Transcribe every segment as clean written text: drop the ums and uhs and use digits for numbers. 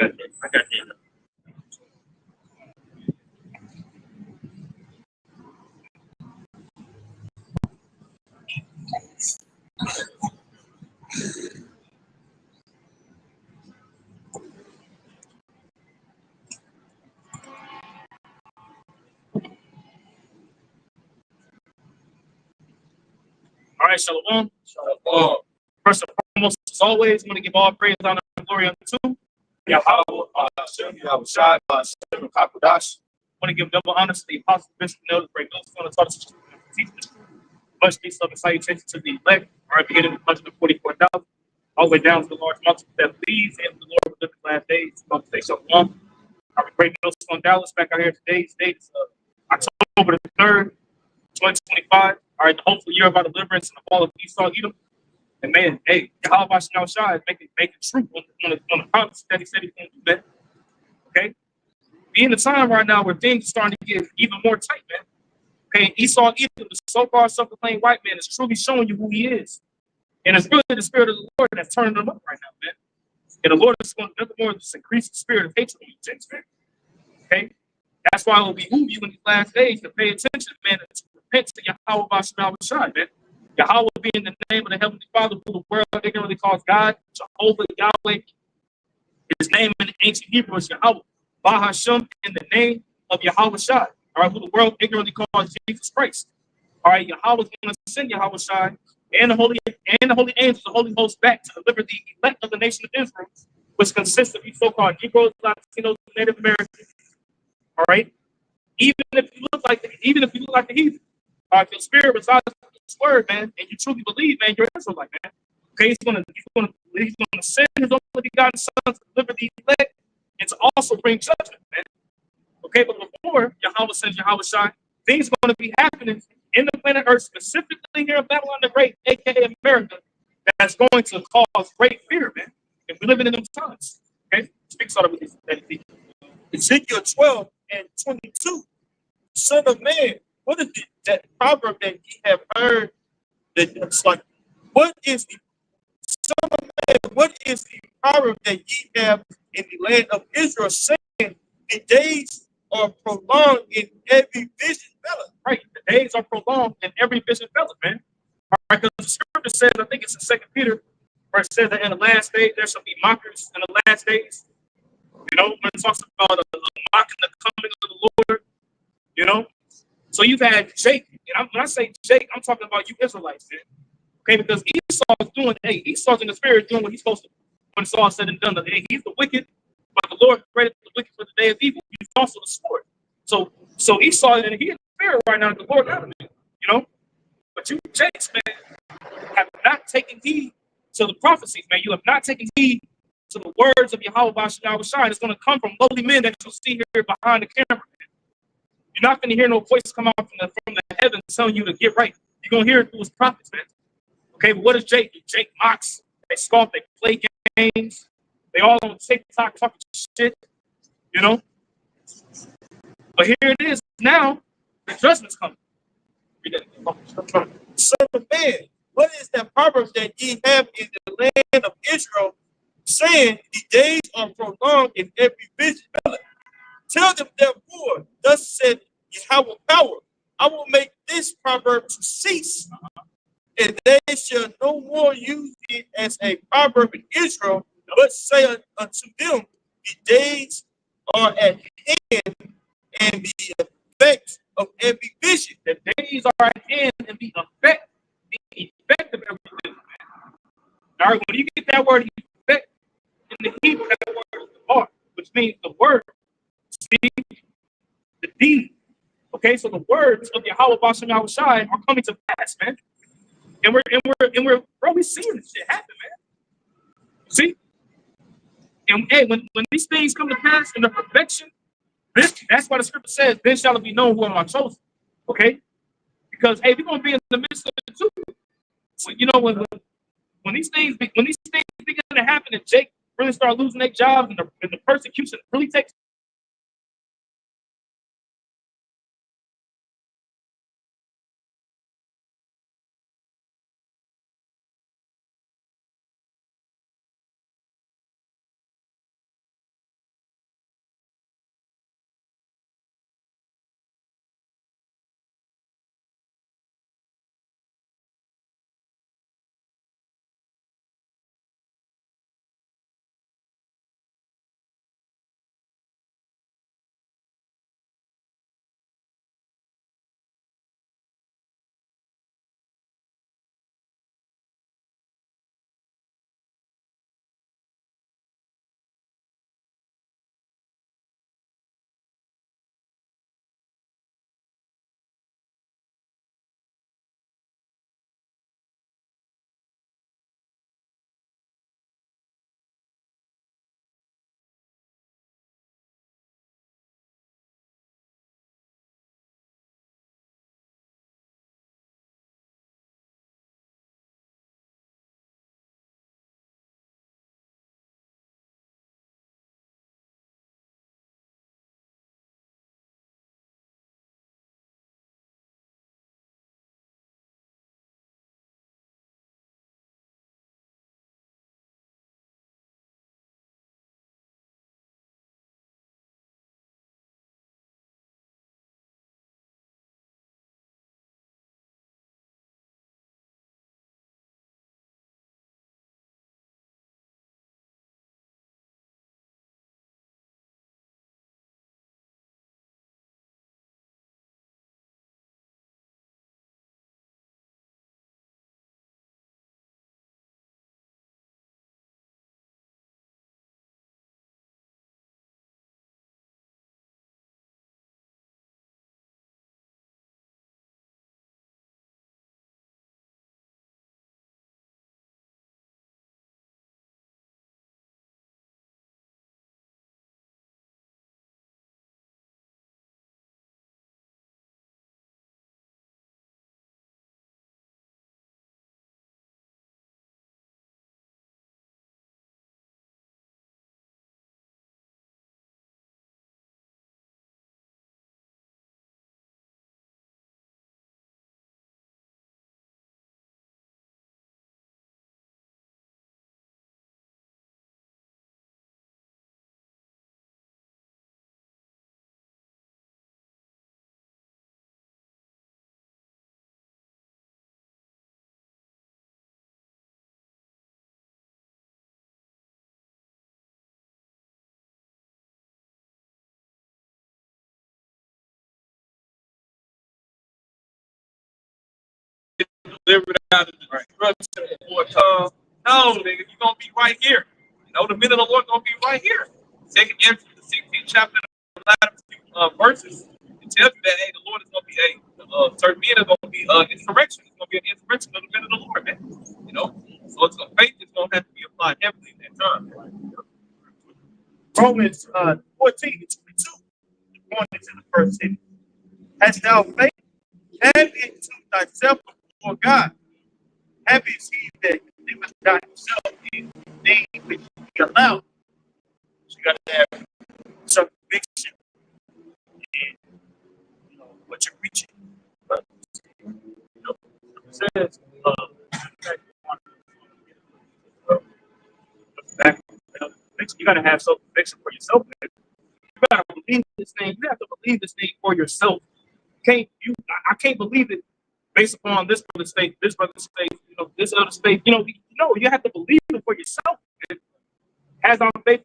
I got you. All right, Shalom. Shalom. First and foremost, as always, I'm going to give all praise, honor, and glory unto Yahweh, Hashem, Yahweh Shai, Hashem, Kakodash. I want to give double honor to the apostle, bishop, and elders, great those who want to talk to teach the truth. Much peace, love, and salutation to the elect. All right, beginning with 144,000, all the way down to the large multitude that believes in the Lord within the last days. I'm going to say Shalom. All right, great those on Dallas back out here today. Today's October the 3rd, 2025. All right, the hopeful year of our deliverance and the fall of Esau, Edom. And man, hey, Yahweh Shai is making true on the promise that he said he's going to do that. Okay? Be in the time right now where things are starting to get even more tight, man. Okay, Esau, Edom, the so-called self-proclaimed white man, is truly showing you who he is. And it's really the spirit of the Lord that's turning them up right now, man. And the Lord is going to nothing more than just increase the spirit of hatred in you, James, man. Okay? That's why it will behoove you in these last days to pay attention, man, and to repent to Yahweh Shai, man. Yahweh being the name of the Heavenly Father who the world ignorantly calls God, Jehovah, Yahweh. His name in the ancient Hebrew is Yahweh. Bahashem in the name of Yahweh Shai, all right, who the world ignorantly calls Jesus Christ. All right, Yahweh is going to send Yahweh Shai and the holy angels, the holy host back to deliver the elect of the nation of Israel, which consists of these so-called Negroes, Latinos, Native Americans. All right, even if you look like the heathen, if your spirit resides in His word, man, and you truly believe, man, you're Israelite, man. Okay, he's gonna send his only begotten son to deliver the elect and to also bring judgment, man. Okay, but before Yahweh sends Yahweh Shai, things are going to be happening in the planet Earth, specifically here in Babylon the Great, aka America, that's going to cause great fear, man. And we're living in them times. Okay, speak sort of with this. Ezekiel 12:22. Son of man, what is that proverb that ye have heard? That it's like, what is the son of man? What is the proverb that ye have in the land of Israel, saying the days are prolonged in every vision developed? Right, the days are prolonged in every vision developed, man. All right, because the scripture says, I think it's in 2 Peter, where it says that in the last days there shall be mockers in the last days. You know, when it talks about mocking the coming of the Lord, you know. So you've had Jake, and when I say Jake, I'm talking about you Israelites, man. Okay, because Esau's in the spirit doing what he's supposed to do. When it's all said and done, he's the wicked, but the Lord created the wicked for the day of evil. He's also the sword. So Esau, and he in the spirit right now, the Lord got him, you know. But you Jakes, man, have not taken heed to the prophecies, man. You have not taken heed to the words of Yahweh Shai. It's going to come from lowly men that you'll see here behind the camera. You're not going to hear no voice come out from the heavens telling you to get right. You're going to hear it through his prophets, man. Okay, but what is Jake? Jake mocks. They scoff. They play games. They all on TikTok talking shit, you know. But here it is now. The judgment's coming. Son of man, what is that proverb that ye have in the land of Israel, saying the days are prolonged in every vision? Tell them therefore, thus said Yahweh power, I will make this proverb to cease, and they shall no more use it as a proverb in Israel, but say unto them, the days are at hand, and the effect of every vision. The days are at hand, and the effect of every vision. All right, when you get that word effect in the Hebrew, that word is the art, which means the word. See, the deed. Okay, so the words of Yahweh Bashem Yahweh Shai are coming to pass, man. And we're seeing this shit happen, man. See? And hey, when these things come to pass in the perfection, that's why the scripture says, then shall it be known who are my chosen. Okay? Because hey, we're gonna be in the midst of it too. So, you know, when these things begin to happen and Jake really start losing their jobs and the persecution really takes delivered out of the destruction before time. No, nigga, you're gonna be right here. You know, the minute of the Lord gonna be right here. Second Ezra, the 16th chapter, the latter few verses, it tells you that hey, the Lord is gonna be certain men are gonna be insurrection. It's gonna be an insurrection of the minute of the Lord, man. You know, so it's faith is gonna have to be applied heavily in that time. Romans 14 and 22, going into the first city. Hast thou faith? Have it to thyself before God. Happy is he that believeth not himself in things which he allowed. So you got to have some conviction in what you're preaching. But, it says, you got to have some conviction for yourself. Man. You got to believe this thing. You have to believe this thing for yourself. I can't believe it based upon this brother's faith, this this other faith. You have to believe it for yourself. Man. Has our faith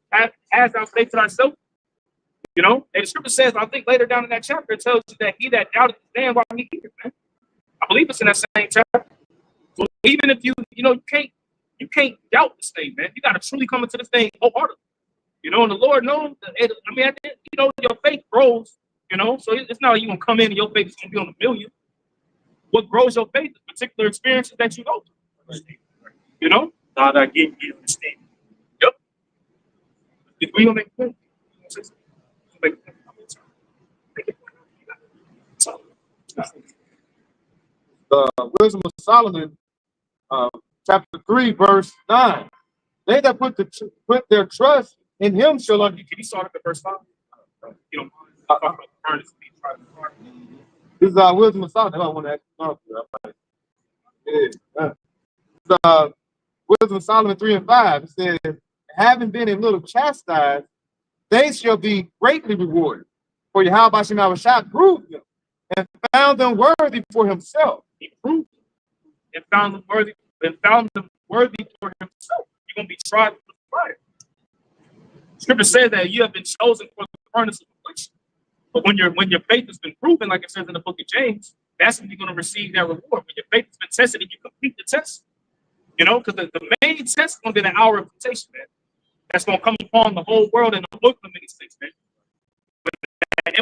to ourselves. And the scripture says, I think later down in that chapter, it tells you that he that doubted stand while he hears, man. I believe it's in that same chapter. So even if you can't doubt this thing, man. You got to truly come into this thing wholeheartedly. And the Lord knows. Your faith grows. So it's not like you're gonna come in and your faith is gonna be on a million. What grows your faith is particular experiences that you go through. God, I give you understanding. Yep. If we don't make sense. Wisdom of Solomon, chapter 3, verse 9. They that put their trust in him shall Can you start at the verse 5? This is Wisdom of Solomon. I want to ask Wisdom of Solomon 3 and 5. It says, having been a little chastised, they shall be greatly rewarded. For Yahweh Shem Yahushua proved them and found them worthy for himself. He proved them and found them worthy for himself. You're gonna be tried with fire. Scripture says that you have been chosen for the furnace of affliction. But when your faith has been proven, like it says in the book of James, that's when you're gonna receive that reward. When your faith has been tested and you complete the test. Because the main test is gonna be the hour of temptation, man. That's gonna come upon the whole world in the book of many states, man. When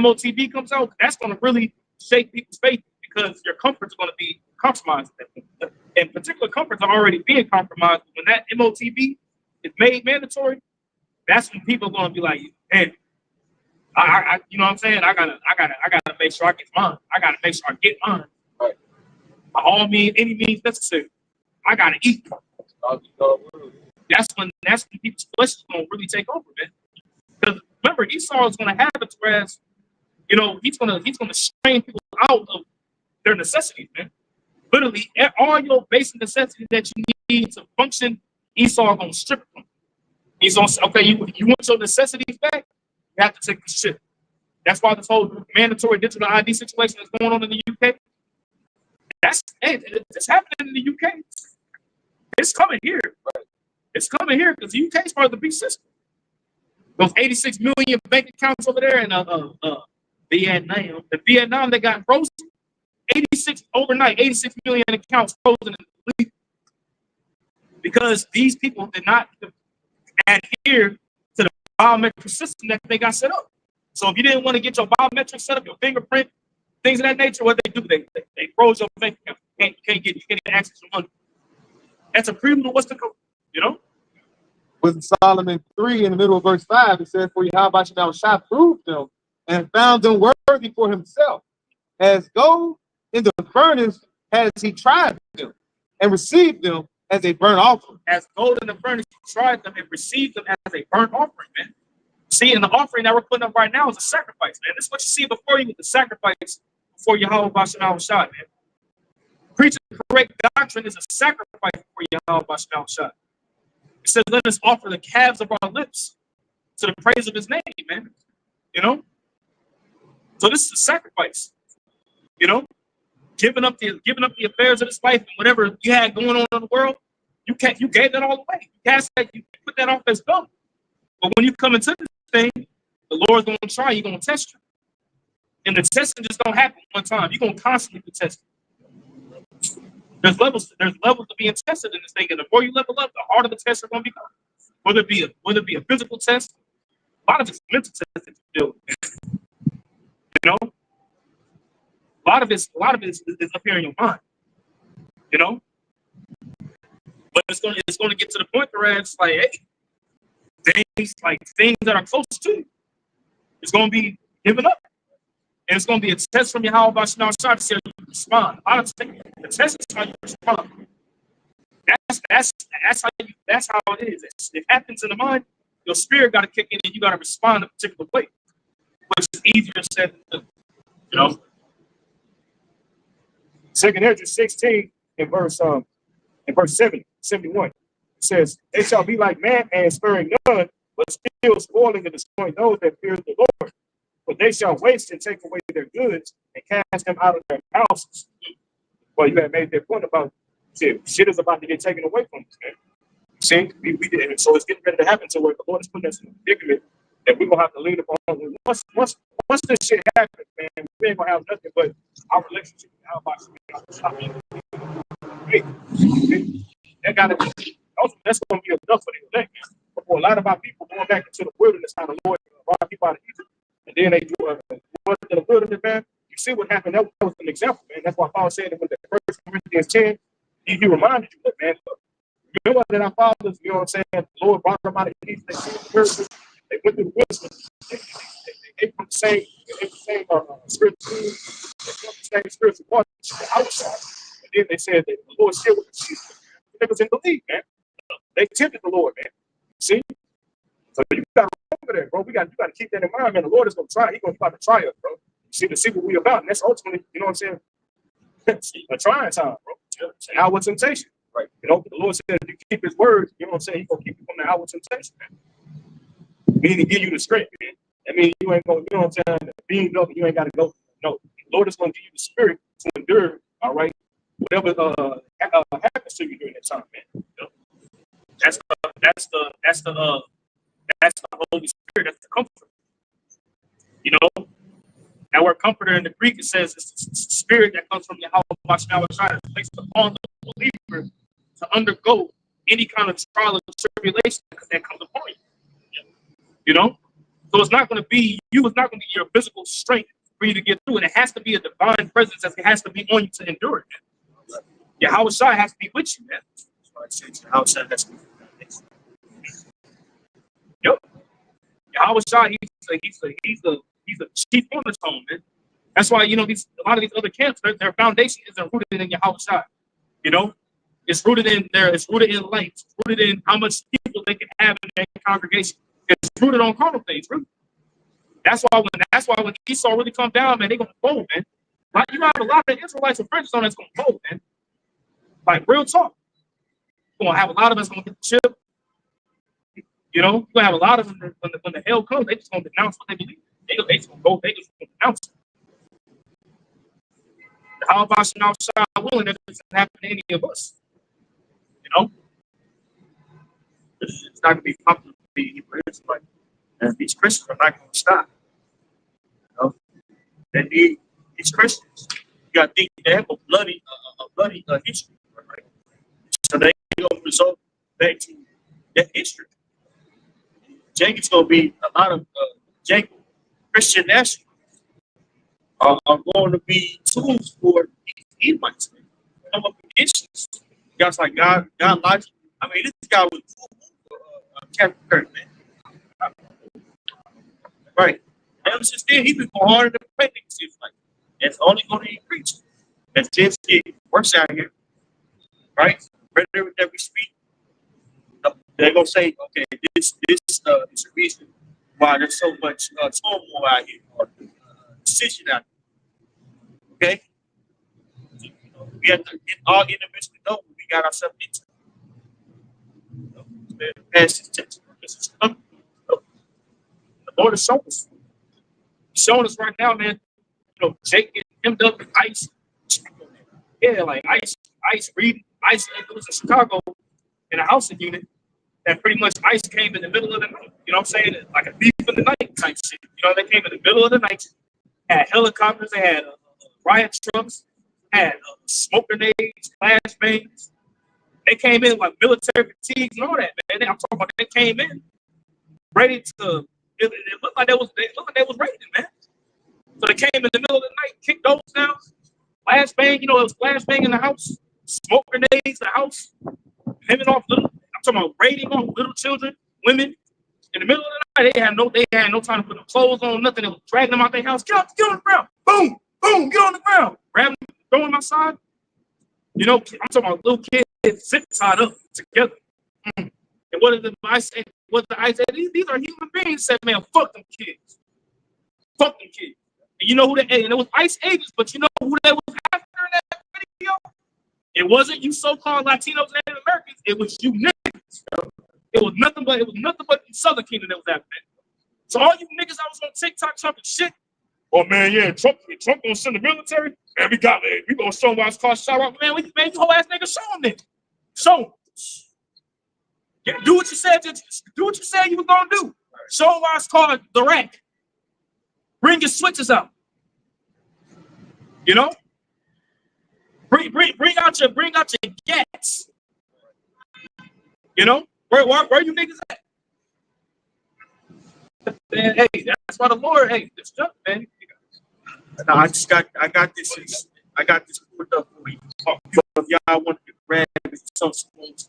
MOTB comes out, that's gonna really shake people's faith because your comforts are gonna be compromised. And particular comforts are already being compromised. When that MOTB is made mandatory, that's when people are gonna be like, hey, I you know what I'm saying? I gotta make sure I get mine. I gotta make sure I get mine. Right. By all means, any means necessary. I gotta eat. That's when people's flesh is gonna really take over, man. Because remember, Esau is gonna have it, whereas he's gonna strain people out of their necessities, man. Literally, all your basic necessities that you need to function, Esau gonna strip them. He's gonna say, okay, you want your necessities back? You have to take the shit. That's why this whole mandatory digital ID situation is going on in the UK. It's happening in the UK. It's coming here. Right? It's coming here because the UK is part of the beast system. Those 86 million bank accounts over there in Vietnam, they got frozen. 86 million accounts frozen because these people did not adhere to the biometric system that they got set up. So if you didn't want to get your biometric set up, your fingerprint, things of that nature, what they do, they froze your bank account. You can't get access to money. That's a prelude of what's to come, With Solomon 3 in the middle of verse 5, it says, for Yahweh Shem Yahushua proved them and found them worthy for himself. As gold in the furnace has he tried them and received them as a burnt offering. As gold in the furnace, he tried them and received them as a burnt offering, man. See, and the offering that we're putting up right now is a sacrifice, man. This is what you see before you with the sacrifice before Yahweh Shem Yahushua, man. Preaching the correct doctrine is a sacrifice for Yahweh Shem Yahushua. It says, let us offer the calves of our lips to the praise of his name, man. So this is a sacrifice. Giving up the affairs of this life and whatever you had going on in the world, you gave that all away. You cast that, you put that off as dumb. But when you come into this thing, the Lord's gonna try you, gonna test you. And the testing just don't happen one time. You're gonna constantly be tested. There's levels to being tested in this thing, and the more you level up, the harder the tests are going to become. Whether it be a physical test, a lot of it's mental tests that you deal with. You know, a lot of it is up here in your mind. You know, but it's going to get to the point where it's like, hey, things that are close to you, it's going to be given up. And it's going to be a test from your how about you now to see how you respond. A lot of the test is how you respond. That's how it is. It happens in the mind. Your spirit got to kick in, and you got to respond a particular way, which is easier said than done. You know. 2 Ezra 16 in verse 71 says, "They shall be like madmen, sparing none, but still spoiling and destroying those that fear the Lord. But they shall waste and take away their goods and cast them out of their houses." Well, you have made that point about shit is about to get taken away from us, man. See, we did it. So it's getting ready to happen to where the Lord is putting us in a predicament that we're gonna have to lean upon. Once this shit happens, man, we ain't gonna have nothing but our relationship with our body. That gotta be that's gonna be enough for the elect, man. For a lot of our people going back into the wilderness, how the Lord brought people out of Egypt, and then they do in the wilderness, man. You see what happened? That was an example, man. That's why Paul said that when the 1 Corinthians 10, he reminded you, look, man, look, remember that our fathers, you know what I'm saying, the Lord brought them out of Egypt, they went through the wilderness, they ate from the same spiritual food, they drank the same spiritual water outside. And then they said that the Lord still with them. They was in the league, man. They tempted the Lord, man. See? So you gotta remember that, bro. You gotta keep that in mind, man. The Lord is gonna try, he's about to try us, bro. See to see what we about. And that's ultimately, you know what I'm saying? A trying time, bro. It's an hour temptation. Right. You know, the Lord said if you keep his word, you know what I'm saying, he's gonna keep you from the hour temptation, man. Meaning to give you the strength, man. I mean, you ain't gonna, you know what I'm saying, being up, you ain't gotta go. No, the Lord is gonna give you the spirit to endure, all right, whatever happens to you during that time, man. You know? That's the Holy Spirit, that's the comfort. You know, that word comforter in the Greek, it says it's the spirit that comes from Yahweh Shai, placed upon the believer to undergo any kind of trial or tribulation that comes upon you. You know? So it's not going to be you, it's not going to be your physical strength for you to get through it. It has to be a divine presence that has to be on you to endure it, man. Yahweh Shai has to be with you, man. That's why it says Yahweh Shai has to be with you. Yep. Yahweh Shai, he's the chief cornerstone, man. That's why, you know, a lot of these other camps, their foundation isn't rooted in Yahweh Shai. You know, it's rooted in light, it's rooted in how much people they can have in their congregation. It's rooted on carnal things, really. That's why when Esau really come down, man, they're gonna fold, man. Like you have a lot of Israelites and friends on that's gonna fold, man. Like real talk. You're gonna have a lot of us gonna get the chip. You know, you're gonna have a lot of them when the hell comes, they just gonna denounce what they believe. They just gonna go, they just gonna denounce it. How about you now willing that doesn't happen to any of us? You know? It's not gonna be popular to be Hebrew Israelite. And these Christians are not gonna stop. You know? They need these Christians. You gotta think they have a bloody history, right? So they gonna result back to that history. Jacob's gonna be a lot of Jacob Christian nationalists are going to be tools for these Edomites. Come up against us. Guys like God likes. I mean, this guy was Captain Kirk, man. Right. Ever since then, he's been going harder than pregnancy. It's like it's only going to increase. As things get worse out here, right? Right that we speak, they're gonna say, okay, this is a reason why there's so much turmoil out here, or decision out here. Okay, so, you know, we have to all individually know what we got ourselves into. You know, past this tension, this is coming. You know, the Lord is showing us. He's showing us right now, man. You know, Jake getting hemmed up with ICE. Yeah, like ICE reading. ICE was in Chicago in a housing unit that pretty much ICE came in the middle of the night. You know what I'm saying? Like a thief in the night type shit. You know, they came in the middle of the night, had helicopters, they had riot trucks, had smoke grenades, flashbangs. They came in like military fatigues and all that, man. I'm talking about they came in ready to. It looked like they was raiding, man. So they came in the middle of the night, kicked those down, flashbang. You know, it was flashbang in the house, smoke grenades in the house, hemming off little. I'm talking about raiding on little children, women. In the middle of the night, they had no time to put no clothes on, nothing. They was dragging them out their house. Get on the ground. Boom, boom, get on the ground. Grab them, throw them outside. You know, I'm talking about little kids zip tied up together. And what did the ICE say? These are human beings. Said, man, fuck them kids. Fuck them kids. And you know who and it was ICE agents, but you know who they was after in that video? It wasn't you so-called Latinos and Native Americans. It was you niggas. It was nothing but the Southern Kingdom that was after that. So all you niggas I was on TikTok talking shit. Oh man, yeah, Trump gonna send the military. Man, we gonna show them why it's called Chirac. Man, you whole ass nigga show them then. Show them. Yeah, do what you said you were gonna do. Show them why it's called the rack. Bring your switches out. You know? Bring out your gats. You know? Where you niggas at? Man, hey, that's why the Lord, hey, this stuff, man. No, I got this put up for you. If y'all want to grab some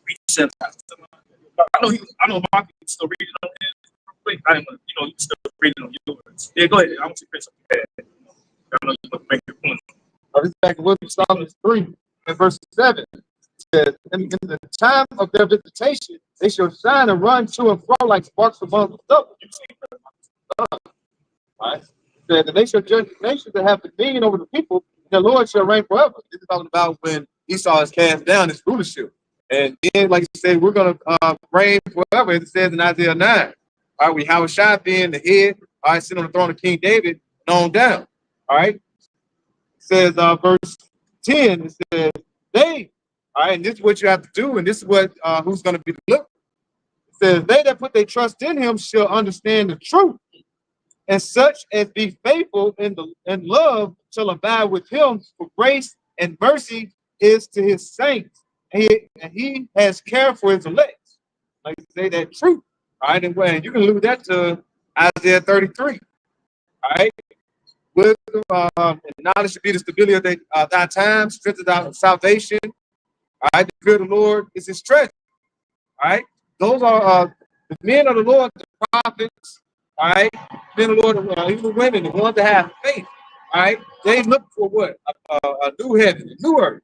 reset. I know Mark can still read it on his real quick. I didn't, you know, you still read it on yours. Yeah, go ahead. I want you to say something bad. I know you make your point. This is back in William Psalms 3 and verse 7. It says, in the time of their visitation, they shall shine and run to and fro like sparks among the stubble. Right? It says, and they shall judge the nations that have dominion over the people, and the Lord shall reign forever. This is talking about when Esau is cast down his rulership. And then, like you said, we're going to reign forever, as it says in Isaiah 9. All right, we have a shot being the head, all right, sitting on the throne of King David, and on down. All right. It says, verse 10, it says, they, all right, and this is what you have to do, and this is what who's going to be delivered. It says, they that put their trust in him shall understand the truth, and such as be faithful in love shall abide with him, for grace and mercy is to his saints. And he has care for his elect. Like you say, that truth. All right, and you can lose that to Isaiah 33. All right. Wisdom and knowledge should be the stability of thy time, strength of thy salvation. All right, the fear of the Lord is his treasure. All right, those are the men of the Lord, the prophets. All right, men of the Lord, even the women, the ones that have faith. All right, they look for what? A new heaven, a new earth.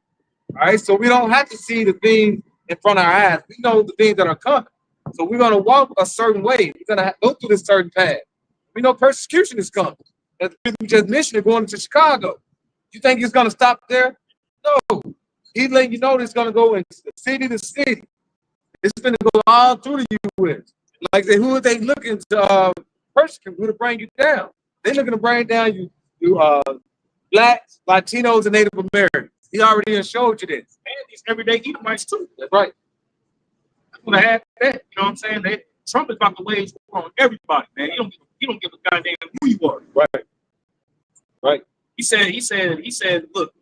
All right, so we don't have to see the things in front of our eyes. We know the things that are coming. So we're going to walk a certain way. We're going to go through this certain path. We know persecution is coming. As we just mentioned, going to Chicago. You think it's going to stop there? No. He's letting you know it's going to go in city to city. It's going to go all through the U.S. Like, who are they looking to persecute? Who to bring you down? They're looking to bring down you blacks, Latinos, and Native Americans. He already showed you this. And these everyday Edomites too. That's right. I'm gonna have that. You know what I'm saying? Trump is about to wage war on everybody, man. He don't give a goddamn who you are. Right. Right. He said, look,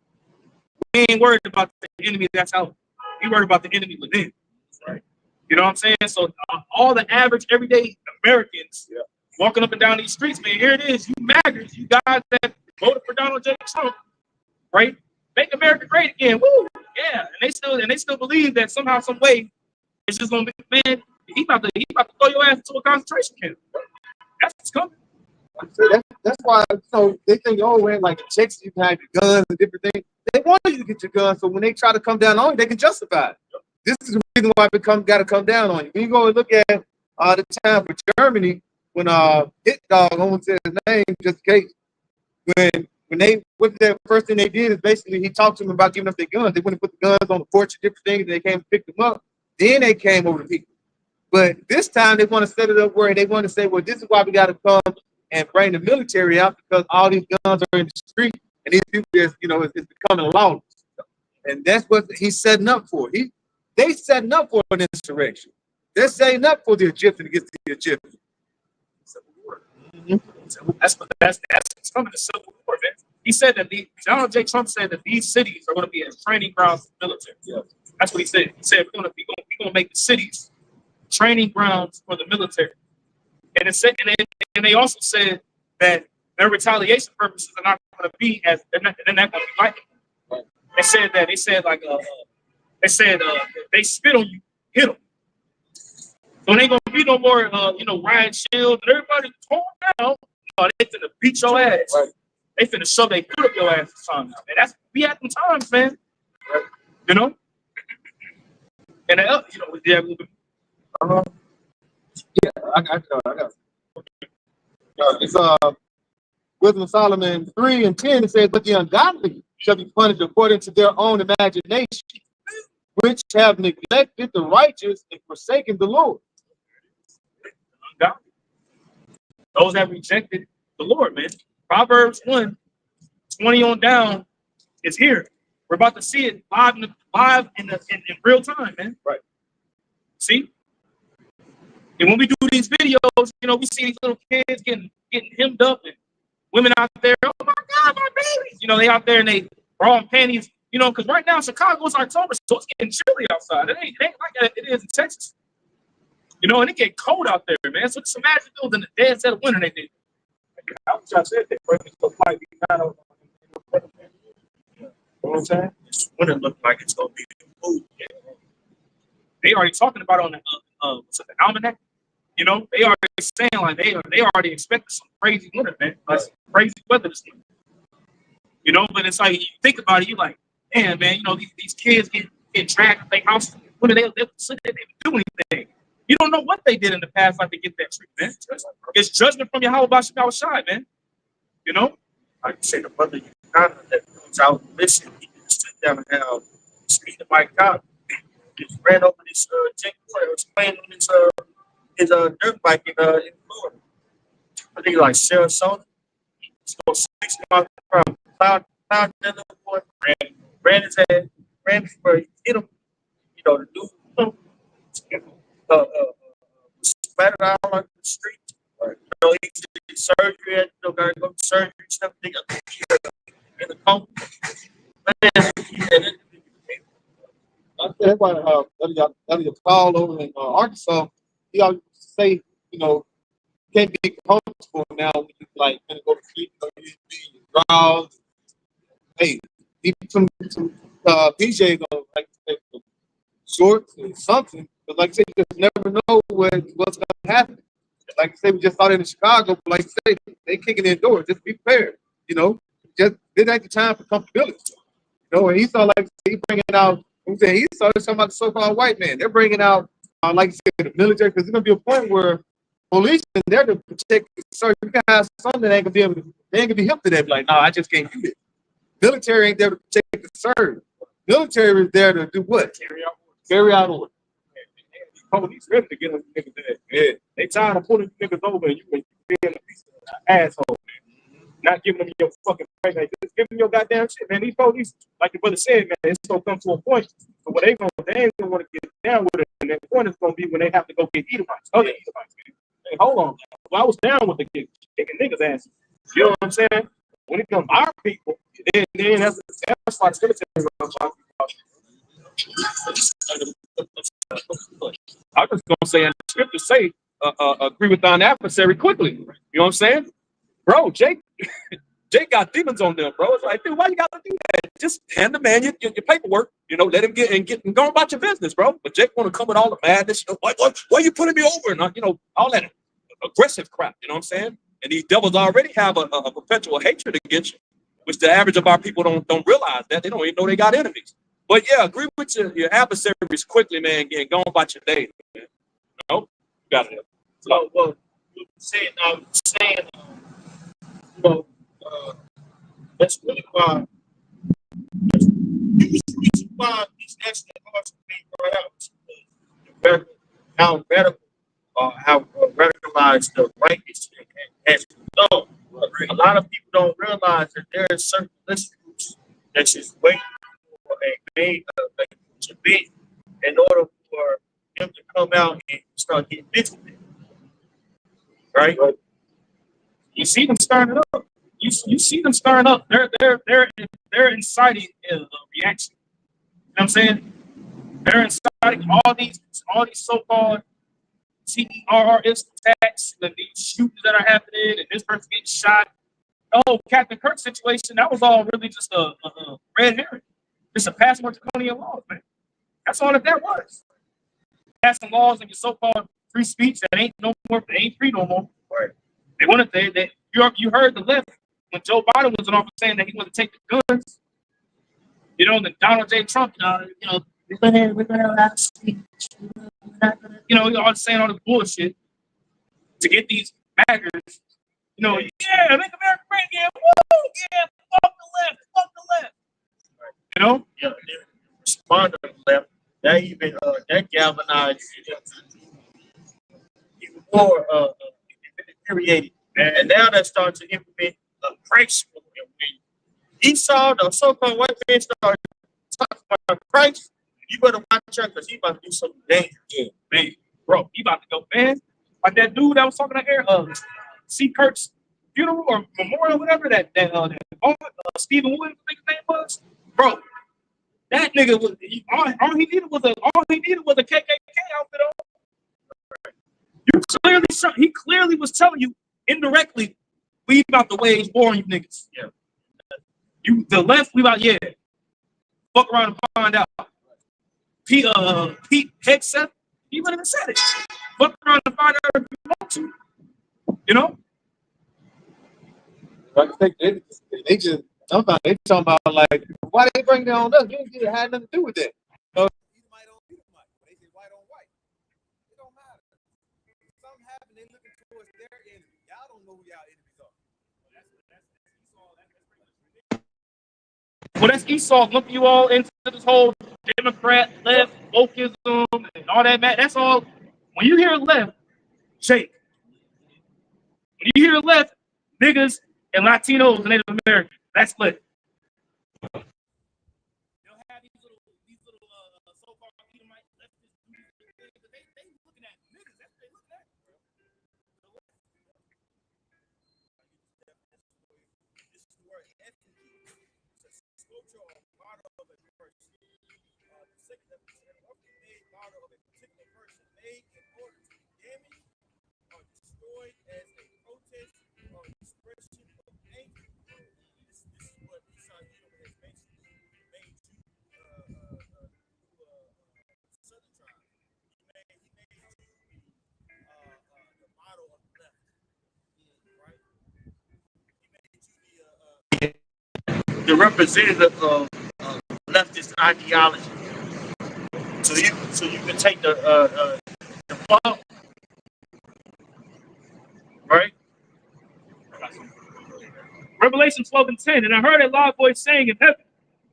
we ain't worried about the enemy that's out. We worried about the enemy within. Right. You know what I'm saying? So all the average everyday Americans walking up and down these streets, man, here it is. You MAGAs, you guys that voted for Donald J. Trump, right? Make America great again. Woo! Yeah. And they still believe that somehow, some way, it's just gonna be, man, he about to throw your ass into a concentration camp. That's what's coming. That's why, they think, oh, man, like in Texas, you can have your guns and different things. They want you to get your guns, so when they try to come down on you, they can justify it. This is the reason why it got to come down on you. When you go and look at the time for Germany, when Hit Dog, I won't say his name just in case, when they first thing they did is basically he talked to them about giving up their guns. They went and put the guns on the porch and different things, and they came and picked them up. Then they came over to people. But this time they want to set it up where they want to say, well, this is why we got to come and bring the military out, because all these guns are in the street and these people just, it's becoming lawless. And that's what he's setting up for. They setting up for an insurrection. They're setting up for the Egyptian against the Egyptian. Civil war. Mm-hmm. That's what's coming, the civil war, man. He said that Donald J. Trump said that these cities are going to be as training grounds for the military. Yeah. That's what he said. He said we're going to make the cities training grounds for the military. And it said, and they also said that their retaliation purposes are not going to be as they're not going to be like it. Right. They said they spit on you, hit them. So it ain't gonna be no more, riot shield and everybody calm down. No, they finna beat your ass. Right. They finna shove their foot up your ass this time. Man, that's we at them times, man. Right. You know. And yeah, I got. It's Wisdom of Solomon 3:10. It says, "But the ungodly shall be punished according to their own imagination, which have neglected the righteous and forsaken the Lord." Those have rejected the Lord, man. Proverbs 1:20 on down is here. We're about to see it live in real time, man. Right. See? And when we do these videos, we see these little kids getting hemmed up and women out there, oh my God, my babies. They out there and they bra and panties, because right now Chicago is October, so it's getting chilly outside. It ain't like it is in Texas. And it get cold out there, man. So just imagine it was in the dead set of winter they did. I wish I said that, but it might be kind of. You know what I'm saying? This winter look like it's gonna be cool. Yeah. They already talking about on the the almanac. They already saying like they already expecting some crazy winter, man. Like crazy weather this year. But it's like you think about it, you like, man, these kids get dragged to their house. What are they do anything? You don't know what they did in the past life to get that treatment. It's judgment from Yahweh Bashar Shai, man. Like you say, the brother you kind of that comes out and listen, he just sit down and have speak to Mike Cobb. Just ran over this Jake Boy was playing on his dirt bike in Florida. I think like Sarasota. He's going 6 miles per hour. Found another boy, ran his head, ran before he hit him. The dude splattered out on the street. Right. He did surgery, had to go to surgery, stuff in the coma. That's why Elliot Paul over in Arkansas, he always say, can't be comfortable now when you like gonna go to sleep, you be in your drawers. Hey, keep some PJs on, like shorts and something. But like I said, you just never know what's gonna happen. Like I said, we just saw that in Chicago, but like I said, they kicking indoors. Just be prepared, Just this ain't the time for comfortability. And he saw like he bringing out. He saw something about the so-called white man. They're bringing out, like you said, the military, because there's gonna be a point where police are there to protect. So you can have something that ain't gonna be able to. They ain't gonna be hip to that. Like, no, I just can't do it. Military ain't there to protect the serve. Military is there to do what? Carry out orders. Police ready to get on you niggas there. Yeah. They tired of pulling you niggas over and you being a piece of asshole, man. Not giving them your fucking right. Like, just give them your goddamn shit, man. These police, like the brother said, man, it's gonna come to a point. So what they ain't gonna want to get down with it, and that point is gonna be when they have to go get Edomites, other Edomites. Hey, hold on. Well, I was down with the kicking niggas ass. You know what I'm saying? When it comes to our people, then that's why the military runs our people. I'm just gonna say, and the scriptures say, agree with thine adversary quickly. You know what I'm saying, bro? Jake got demons on them, bro. It's like, dude, why you gotta do that? Just hand the man your paperwork. Let him get and go about your business, bro. But Jake want to come with all the madness. Why are you putting me over? And all that aggressive crap. You know what I'm saying? And these devils already have a perpetual hatred against you, which the average of our people don't realize that. They don't even know they got enemies. But yeah, agree with your adversaries quickly, man, and go about your day, man. You got it. So, well, you're saying, that's really why these national laws are being brought out. How medical, how radicalized the righteous has become. A lot of people don't realize that there are certain list groups that's just waiting for a to be in order for them to come out and start getting busy. Right? You see them starting up. you see them stirring up. They're inciting a reaction. You know what I'm saying? They're inciting all these so-called terrorist attacks and these shootings that are happening and this person getting shot. The whole Captain Kirk situation, that was all really just a red herring. Just a pass more draconian laws, man. That's all that was. Passing laws and your so-called free speech that ain't no more, they ain't free no more. Right. They wanted you heard the left when Joe Biden was in office saying that he wanted to take the guns. You know, then Donald J. Trump, we're gonna allow speech. You know, all saying all this bullshit to get these baggers. You know, yeah, make America great again. Woo, yeah, fuck the left. You know, Yeah, respond to the left. That galvanized even more infuriated. And now they're starting to implement a price war. When he saw the so-called white man start talking about price, you better watch out because he about to do something dangerous. Yeah, man, bro, he about to go, man. Like that dude that was talking to air, C. Kirk's funeral or memorial, whatever Stephen Williams, I think his name was, bro. That nigga was all he needed was a KKK outfit on. He clearly was telling you indirectly, we about to wage war on you niggas. Yeah. The left, we about, yeah. Fuck around and find out. Pete Hegseth, he wouldn't even said it. Fuck around and find out if you want to. You know? They just sometimes they talking about like why they bring that on us? It had nothing to do with that. So, Edomite on Edomite. When they say white on white, it don't matter. Something happened, they looking towards their enemy. Y'all don't know who y'all enemies are. Well, that's Esau lumping you all into this whole Democrat, left, wokeism, and all that. That's all. When you hear left, Jake. When you hear left, niggas and Latinos and Native Americans, that's lit. They'll have these little so-called Edomite leftists, but they looking at niggas. That's what they looking at. This is the word ethnically. It's a sculpture or model of a person. Made model of a particular person made in order to be damaged or destroyed as a protest or expression of anger. This is what Esau has basically made you southern tribe. He made you the model of the left, right? He made you the representative of leftist ideology. So you can take the plug, right? Revelation 12:10, and I heard a loud voice saying in heaven,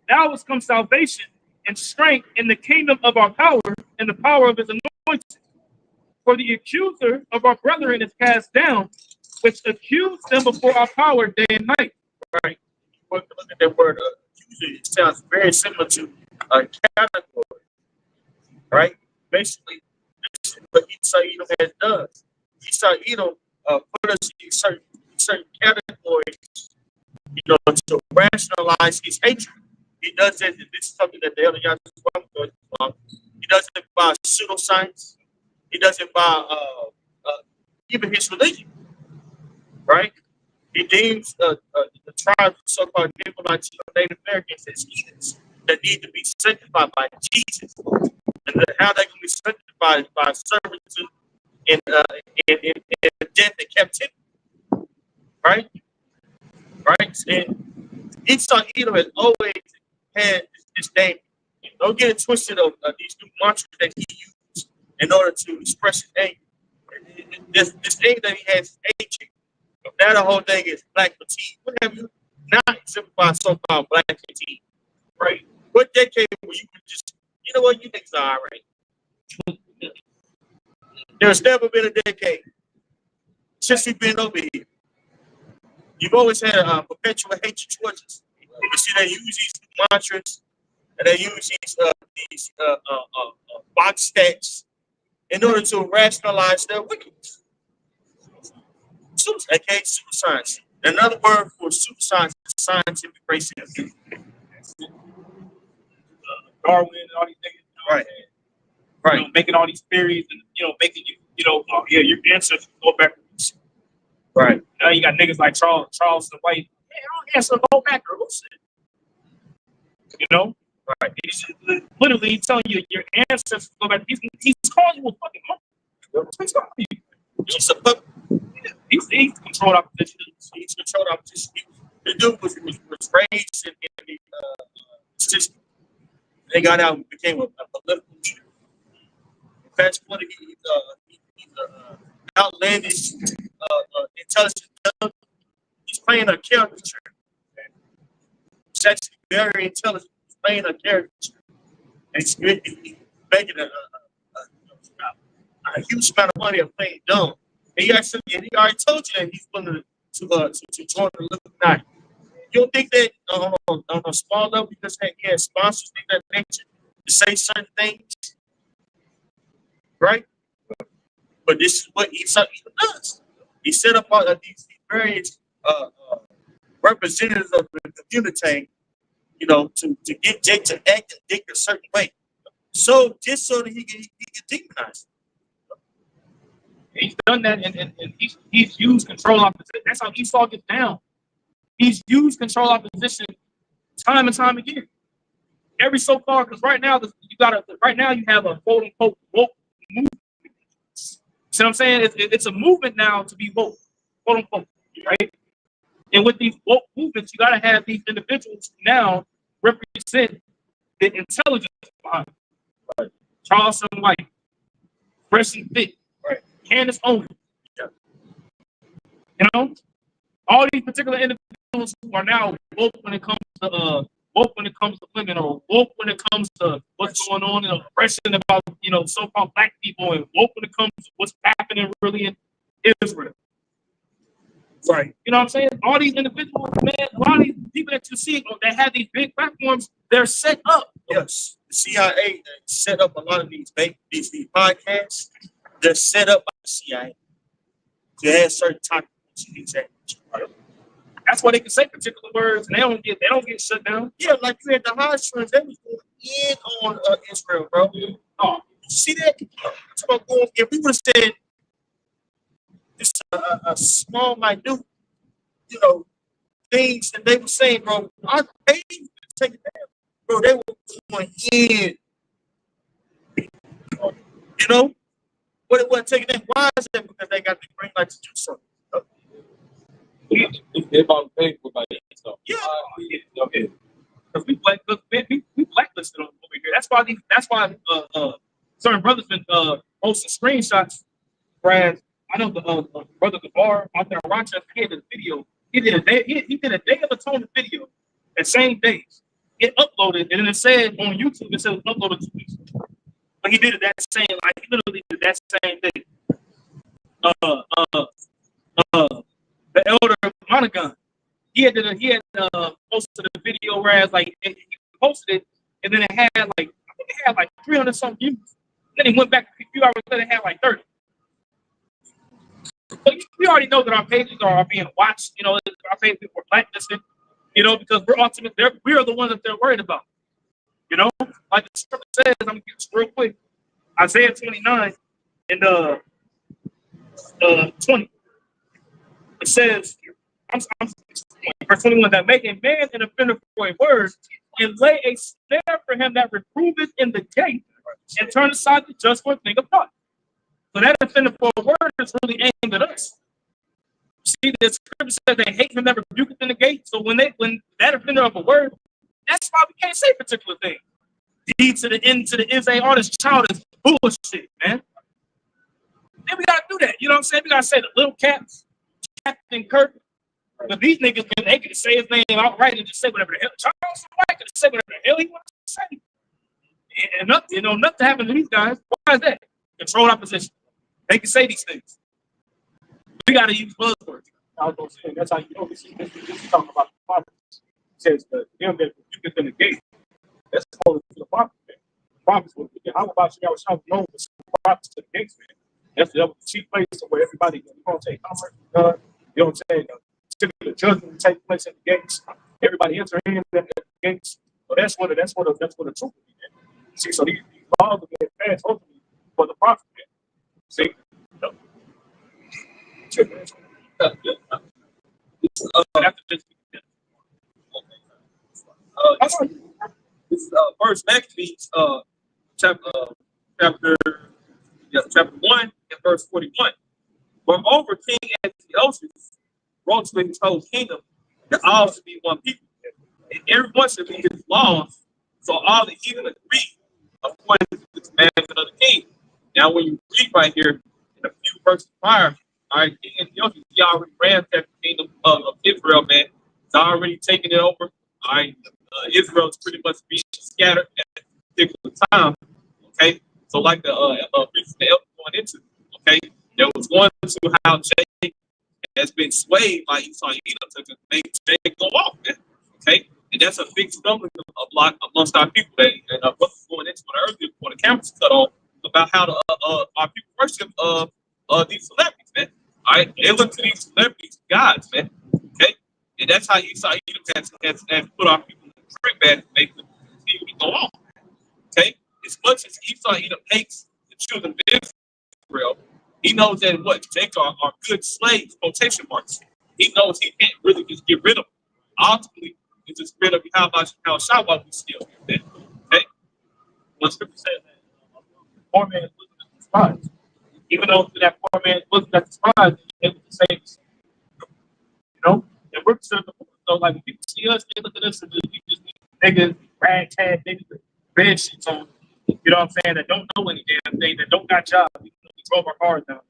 now has come salvation and strength in the kingdom of our power and the power of his anointing. For the accuser of our brethren is cast down, which accused them before our power day and night. Right. Look at that word accuser. It sounds very similar to a category, right? Basically, this is what Esau Edom has done. Esau Edom put us in certain categories, to rationalize his hatred. He does it. This is something that the elder Yahweh is going to. He does it by pseudoscience. He does it by even his religion, right? He deems the tribes, so-called Israelites, Native Americans, as heathens that need to be sanctified by Jesus. And how they can be sanctified by servitude and death and captivity, right? Right? And Esau Edom has always had this name. Don't get it twisted of these new mantras that he used in order to express his anger. This thing that he has is ancient. Now the whole thing is black fatigue. What have you not exemplified so-called black fatigue? Right? What decade where you could just, you know what, you niggas are all right. There's never been a decade since we've been over here. You've always had a perpetual hatred towards us. You see, they use these mantras and they use these box stats in order to rationalize their wickedness. Okay, pseudoscience. Another word for pseudoscience is scientific racism. Darwin and all these niggas, you know, Right. you know, making all these theories and making oh yeah, your ancestors go back. Right. Now you got niggas like Charles the White. Man, our ancestors go back to shit. You know, Right. he's literally telling you your ancestors go back. He's calling you a fucking monkey. That's what he's calling you. He's a puppet. He's controlled opposition. He's controlled opposition. The dude was raised in the system. They got out and became a political leader. Fast forward, he's outlandish, intelligent. He's playing a caricature. He's actually very intelligent. He's playing a caricature. And he's making a huge amount of money of playing dumb. And he already told you that he's going to join the Illuminati. You don't think that on a small level, because he has sponsors, things of that nature, to say certain things, right? But this is what he does. He set up all of these various representatives of the community, to get Jake to act and think a certain way. So just so that he can demonize. He's done that, and he's used control opposition. That's how Esau gets down. He's used control opposition time and time again. Every so far, because right now you have a quote unquote woke movement. See what I'm saying? It's a movement now to be woke, quote unquote, right? And with these woke movements, you gotta have these individuals now represent the intelligence behind it. Right. Charleston White, Fresh and Fit, right? Candace Owens. Yeah. You know, all these particular individuals who are now woke when it comes to women, or woke when it comes to what's going on in oppression about so-called black people, and woke when it comes to what's happening really in Israel. Right. You know what I'm saying? All these individuals, man, a lot of these people that you see that have these big platforms, they're set up. Yes. The CIA set up a lot of these podcasts. They're set up by the CIA to have certain topics. That's why they can say particular words, and they don't get shut down. Yeah, like you had the Hodgkins, they was going in on Israel, bro. Oh, you see that? It's about going. If we would have said it's a small, minute, things that they were saying, bro, they take it down, bro. They were going in. But it wasn't taken in. Why is that? Because they got the green light to do something. They about to pay for my stuff. Yeah. Okay. Because we blacklisted over here. That's why certain brothers been posting screenshots. Whereas I know the brother Gabar out there in Rochester, he did a video. He did a Day of Atonement video that same day. It uploaded, and then it said on YouTube, it said it was uploaded 2 weeks ago. But he did it he literally did that same day. The elder Monaghan, he had posted a video, whereas he posted it, and then it had I think it had 300 some views. Then he went back a few hours later, it had 30. So we already know that our pages are being watched. Our pages were blacklisted. Because we are the ones that they're worried about. Like the scripture says, I'm gonna get this real quick. Isaiah 29 and 20. It says, verse 21, that make a man an offender for a word, and lay a snare for him that reproveth in the gate, and turn aside the just for a thing apart. So that offender for a word is really aimed at us. See, the scripture says they hate him that rebuketh in the gate. So when that offender of a word, that's why we can't say particular things. D to the N to the is all this childish bullshit, man. Then we gotta do that. You know what I'm saying? We gotta say the little cats, Captain Kirk. But these niggas, they can say his name outright and just say whatever the hell. Charles White can say whatever the hell he wants to say. And nothing happened to these guys. Why is that? Controlled opposition. They can say these things. We gotta use buzzwords. I was gonna say that's how you know this is talking about the prophets. It says them that you get in the gate. That's called to the prophets, man. Prophets will be. How about you guys known for prophets to the gates, man? That's the chief place where everybody gonna take comfort. You know what I'm saying? particular judgment will take place at the gates. Everybody enter in at the gates. So that's what the truth will be. See, so these laws will get passed ultimately for the prophet. See, after this, This is First Maccabees, chapter, chapter, chapter 1 and verse 41. Moreover, King Antiochus wrote to his whole kingdom that all should be one people, and everyone should be his laws, so all the heathen agree according to the commandment of the king. Now, when you read right here in a few verses prior, all right, King Antiochus, he already ransacked the kingdom of Israel, man. He's already taken it over. All right, Israel is pretty much being scattered at a particular time. Okay, so like the reason the elder going into, okay, there was one to how Jacob has been swayed by Esau to make Jacob go off, man. Okay, and that's a big stumbling block amongst our people. That and what was going into it earlier before the cameras cut off about how our people worship these celebrities, man. All right, they look to these celebrities gods, man. Okay, and that's how Esau has put our people in the trick bag to make them continue to go on. Okay, as much as Esau hates the children of Israel, he knows that what Jacob are good slaves, quotation marks. He knows he can't really just get rid of them. Ultimately, it's the spirit of how Shawwa we still get that. Okay, the scripture says that poor man is looking at the spies. Even though that poor man is looking at the spies, he was able to save us. You know, and we're concerned. So, like, when people see us, they look at us and we just niggas, ragtag niggas, with red sheets on. You know what I'm saying? That don't know any damn thing, that don't got jobs. We drove our cars down.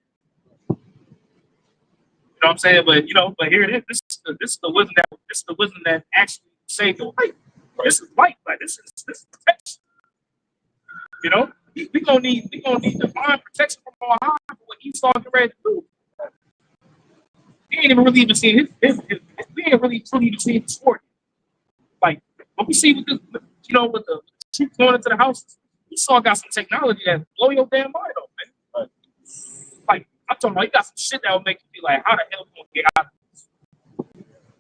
You know what I'm saying? But but here it is. This is the wisdom that actually saved your life. This is life. Like this is protection. You know, we gonna need divine protection from our high for what Esau get ready to do. We ain't even really even seen his we ain't really truly even seen his sport. Like what we see with this, with the troops going into the houses, Esau got some technology that blow your damn mind off, man. Like I'm talking about, he got some shit that will make you be like, how the hell we gonna get out of this?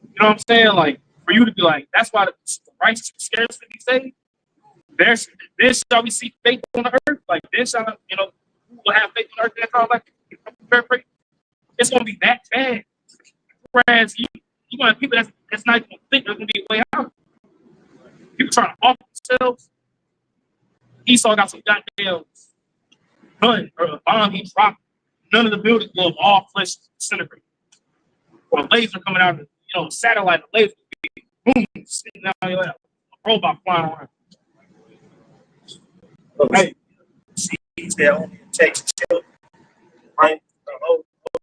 You know what I'm saying? Like for you to be like, that's why the righteous scarcely be saved. Then shall we see faith on the earth? Like then shall who will have faith on the earth? That's all like it's gonna be that bad. Whereas you want people that's not gonna think there's gonna be a way out. People trying to off themselves. Esau got some goddamn gun or a bomb he dropped. None of the buildings will all flesh disintegrate. Or a laser coming out of satellite, a laser boom, sitting down your lap. A robot flying around. Hey, seeds that only takes children, right?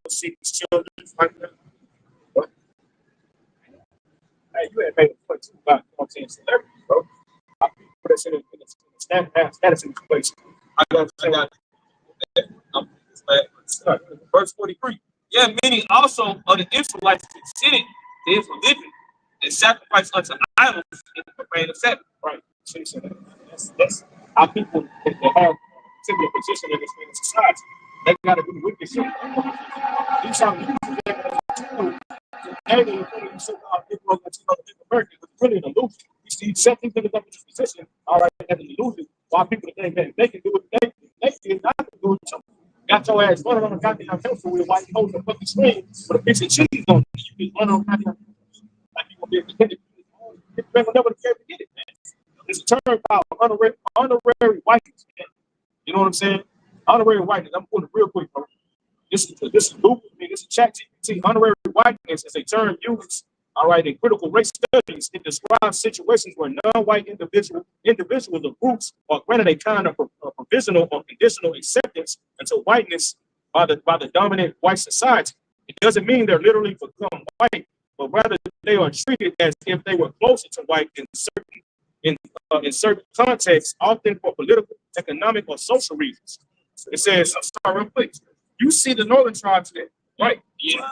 Seeds children like that. Hey, you had made a point too about celebrities, bro. I put this in a status in this place. I got verse 43. Yeah, many also of the Israelites considered they were living and sacrifice unto idols in the profane of Sabbath. Right. So that's how people that have particular position in this society. They got to do wicked shit. These are uses that as a tool. You so-called Americans, it's really an illusion. You see, something that is up in this position, all right, as an illusion. Why people think that they can do it, they can not do it too. Got your ass running on a goddamn pencil with a white coat and a fucking screen with a piece of cheese on it. You can run on goddamn like you gonna be able to get it. People never care to get it, man. It's a term called honorary whiteness, man. You know what I'm saying? Honorary whiteness. I'm putting it real quick, bro. This is Google. This is ChatGPT. Honorary whiteness is a term used, all right, in critical race studies. It describes situations where non-white individuals or groups are granted a kind of provisional or conditional acceptance into whiteness by the dominant white society. It doesn't mean they're literally become white, but rather they are treated as if they were closer to white in certain contexts, often for political, economic, or social reasons. It says, I'm sorry, real quick. You see the northern tribes there, right? Yeah.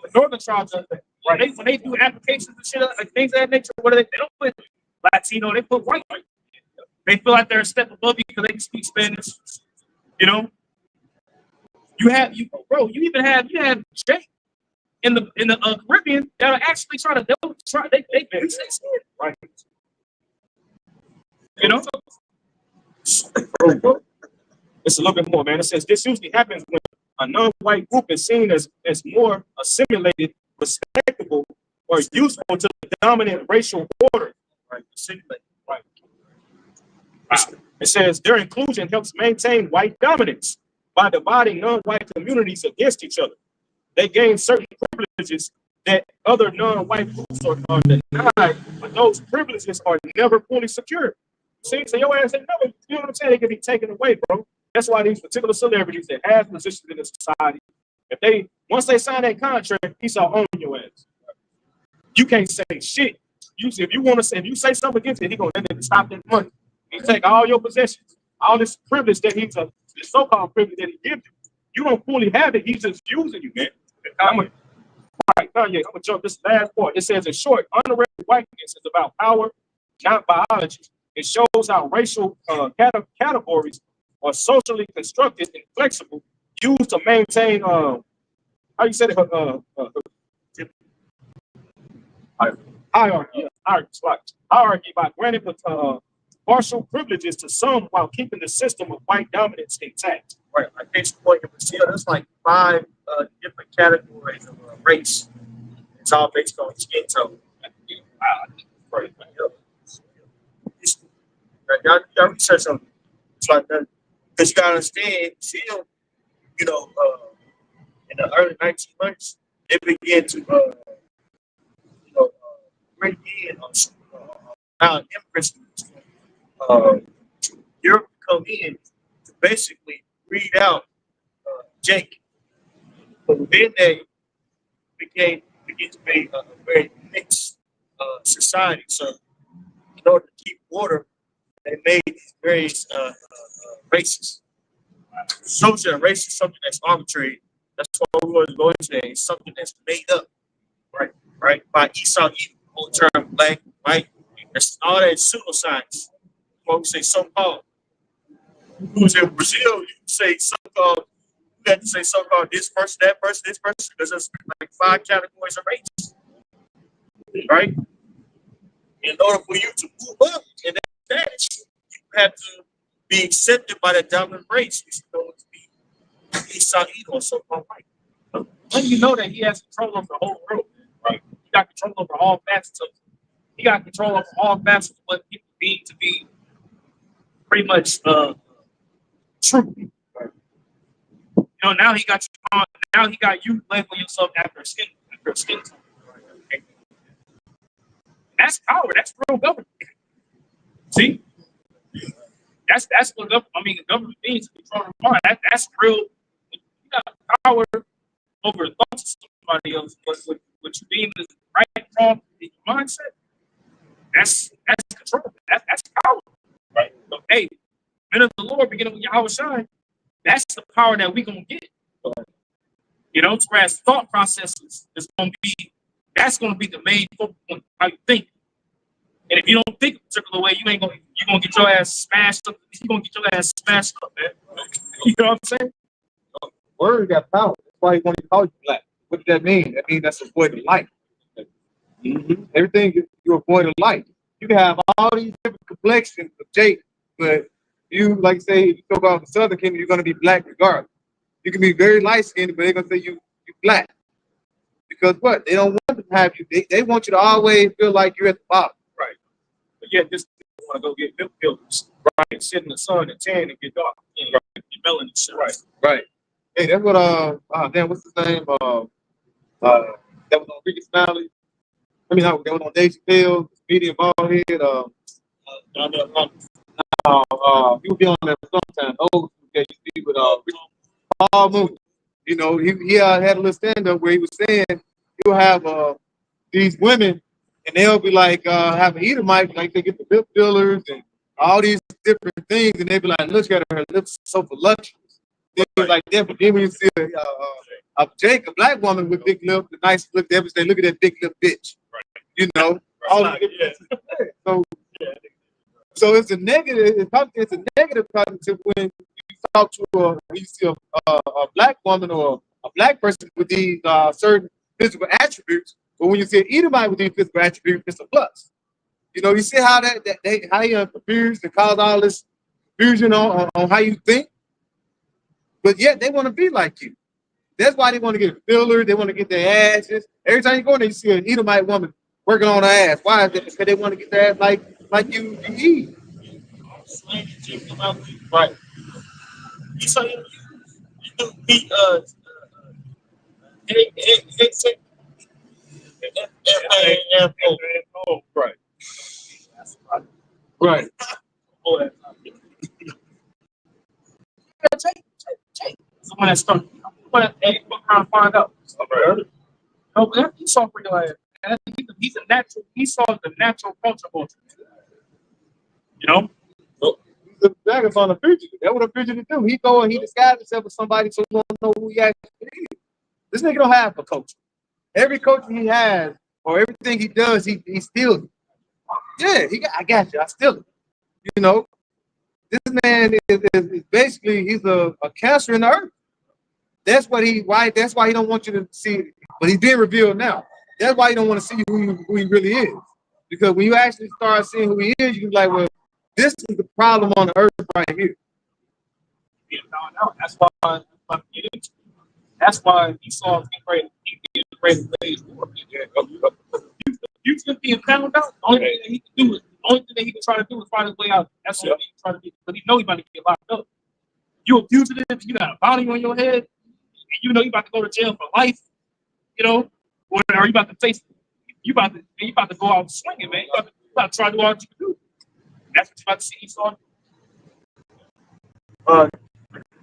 The northern tribes are there. Right. When they do applications and shit, like things of that nature, what do they don't put Latino, they put white. They feel like they're a step above you because they can speak Spanish. You know? You even have Jake. in the Caribbean that are actually trying to they very sensitive, right? You know, it's a little bit more, man. It says this usually happens when a non-white group is seen as more assimilated, respectable, or useful to the dominant racial order. Right, assimilate. Right. It says their inclusion helps maintain white dominance by dividing non-white communities against each other. They gain certain privileges that other non-white groups are denied, but those privileges are never fully secured. See, so your ass ain't never, you know what I'm saying? They can be taken away, bro. That's why these particular celebrities that have positions in the society, if they once they sign that contract, he's all on your ass. You can't say shit. If you want to say, if you say something against it, he's gonna stop that money. He take all your possessions, all this privilege that this so-called privilege that he gives you. You don't fully have it. He's just using you, man. Kanye, I'm gonna jump this last part. It says, in short, honorary whiteness is about power, not biology. It shows how racial categories are socially constructed and flexible, used to maintain how you said it hierarchy by granting partial privileges to some while keeping the system of white dominance intact. Right, like case in point in Brazil, there's like 5 different categories of race. It's all based on skin tone. Y'all research on it's like that because you gotta understand. Still, you know, in the early 1900s, they began to, bring in immigrants. Europe come in to basically read out Jake, but then they begin to be a very mixed society. So, in order to keep order, they made these various races. Social and race is something that's arbitrary. That's what we're going to go into today. It's something that's made up, right? By Esau Edom, whole term black, white. That's all that pseudoscience. What we say so-called. Who's in Brazil, you say so-called. You have to say so-called this person, that person, this person, because there's like 5 categories of race, right? In order for you to move up in that status, you have to be accepted by the dominant race. You're supposed to be Esau Edom or so-called white. When you know that he has control over the whole world, right? He got control over all facets of it. He got control over all facets of what people need to be pretty much true. You know, now he got you on, now he got you labeling yourself after a skin tone. That's power. That's real government. See? That's what the government means to control the mind. That's real. You got power over the thoughts of somebody else, but what you deem is right, wrong in your mindset, that's control. That's power. Right. So, hey, men of the Lord, beginning with Yahweh Shai, that's the power that we're gonna get. You know, whereas thought processes is gonna be the main focal point, how you think. And if you don't think a particular way, you're gonna get your ass smashed up. You're gonna get your ass smashed up, man. You know what I'm saying? Word got power. That's why he wanted to call you black. What does that mean? That means that's avoiding light. Everything you avoid light. You can have all these different complexions of Jake, but you, like say, if you go about the Southern Kingdom, you're gonna be black regardless. You can be very light skinned, but they're gonna say you black. Because what? They don't want to have you. They want you to always feel like you're at the bottom. Right. But yet this want to go get milk filters, right? And sit in the sun and tan and get dark. Right. Your melanin shit. Right. Hey, that's what damn, what's his name? That was on Ricky Smiley. I mean, that was on Dave Chappelle, medium bald head. He would be on there sometimes. Oh, okay, you see with Paul Mooney. You know, he had a little stand up where he was saying he'll have these women and they'll be like have an Edomite, like they get the lip fillers and all these different things, and they'll be like, look at her lips so voluptuous. Things like that. But then when you see a Jake, a black woman with big lips, the nice look, they would say, look at that big lip bitch. Right. You know, all so it's a negative. It's a negative cognitive when you talk to when you see a black woman or a black person with these certain physical attributes, but when you see an Edomite with these physical attributes, it's a plus. You know, you see how how he confused and cause all this confusion on how you think, but yet they want to be like you. That's why they want to get fillers. They want to get their asses. Every time you go in there, you see an Edomite woman working on her ass. Why is that? Because they want to get their ass like you eat. Right. You saw him. He Right. Right. Someone that started. But hey, we're trying to find out. No, but he saw real ass. And he's a natural. He saw the natural culture. You know. The dragon's on a fugitive. That's what a fugitive do. He go and he disguises himself as somebody so you won't know who he actually is. This nigga don't have a culture. Every culture he has or everything he does, he steals it. Yeah, I got you. I steal it. You know, this man is basically he's a cancer in the earth. That's why he don't want you to see it. But he's being revealed now. That's why you don't want to see who he really is. Because when you actually start seeing who he is, you can be like, well, this is the problem on the earth right here. That's why Esau getting ready to play his war. You just being found out. The only thing that he can do is try to do is find his way out. That's what he's trying to do. But he know he's about to get locked up. You a fugitive, you got a bounty on your head, and you know you about to go to jail for life, you know, or you about to face you about to go out swinging, man. You about to try to do all that you can do. That's what you about to see Esau.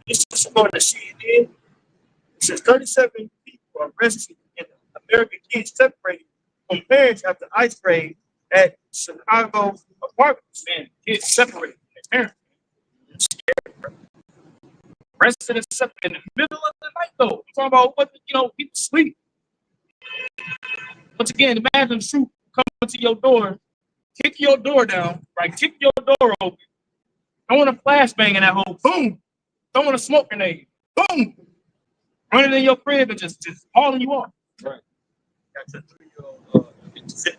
This is going to see it in. It says 37 people are arrested in American kids separated from parents after ice raid at Chicago apartments. Man, kids separated from their parents. It's scary. Residents separated in the middle of the night, though. I'm talking about what people sleep. Once again, imagine the troop coming to your door, kick your door down, right? Kick your door open, throwing a flashbang in that hole, boom, throwing a smoke grenade, boom, running in your crib and just hauling you off. Right. Got your 3-year-old sit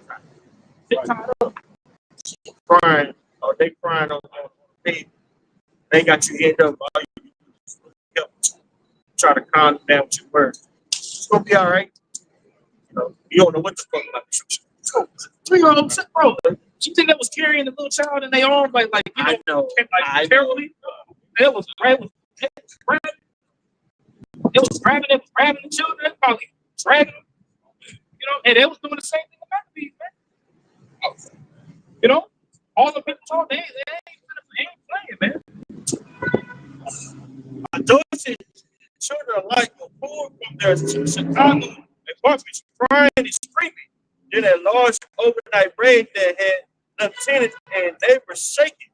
tied up. crying, or they crying on the bed. They got you head up. All you do is try to calm them down with your words. It's gonna be all right. You don't know what the fuck about the truth. 3-year-old, bro. You think that was carrying the little child in their arms, I know. Carefully? It was grabbing the children, probably dragging them. And they was doing the same thing about these, man. All the people talk, they ain't playing, man. My daughter said children alike were pulled from their Chicago apartments crying and screaming. Then a large overnight raid that had lieutenants and neighbors shaking.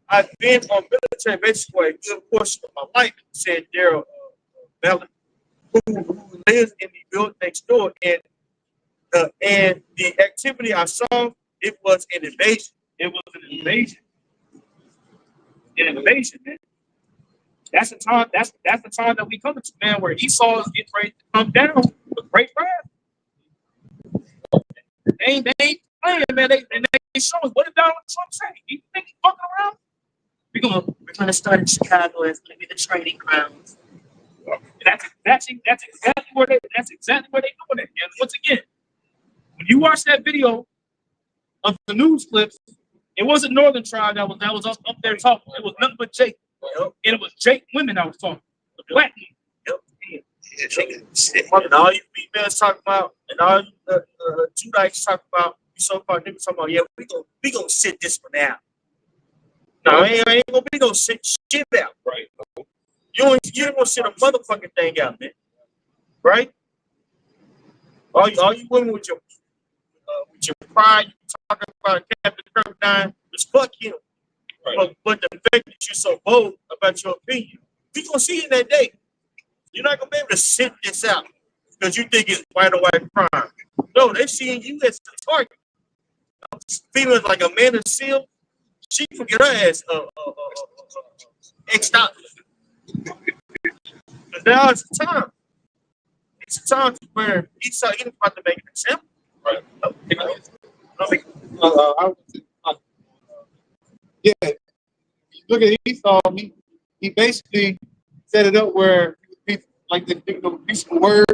I've been on military bases for a good portion of my life, said Daryl Mellon, who lives in the building next door. And the activity I saw, it was an invasion. It was an invasion. An invasion, man. That's the time. That's the time that we come to, man, where Esau is getting ready to come down with great wrath. They ain't playing, man. They showing what did Donald Trump say? You think he's fucking around? We're gonna start in Chicago. It's gonna be the training grounds. That's exactly where they doing it. And once again, when you watch that video of the news clips, it wasn't Northern Tribe that was up there talking. It was nothing but Jake. And it was Jake women that was talking. The black women. And all you females talking about, and all you Judites talking about, you so-called niggas talking about, yeah, we gonna sit this one out. No, ain't gonna sit shit out. Right. You ain't gonna sit a motherfucking thing out, man. Right? All you women with your pride, you talking about Captain Kirk dying, just fuck him. Right. But the fact that you're so bold about your opinion, we gonna see it that day. You're not gonna be able to sit this out because you think it's white or white crime. No, they're seeing you as the target. Females like Amanda Seal, she can get her ass X'd out. But now it's the time. It's a time where Esau he was about to make an example. Right. Yeah, look at Esau. He basically set it up where he, like the piece of word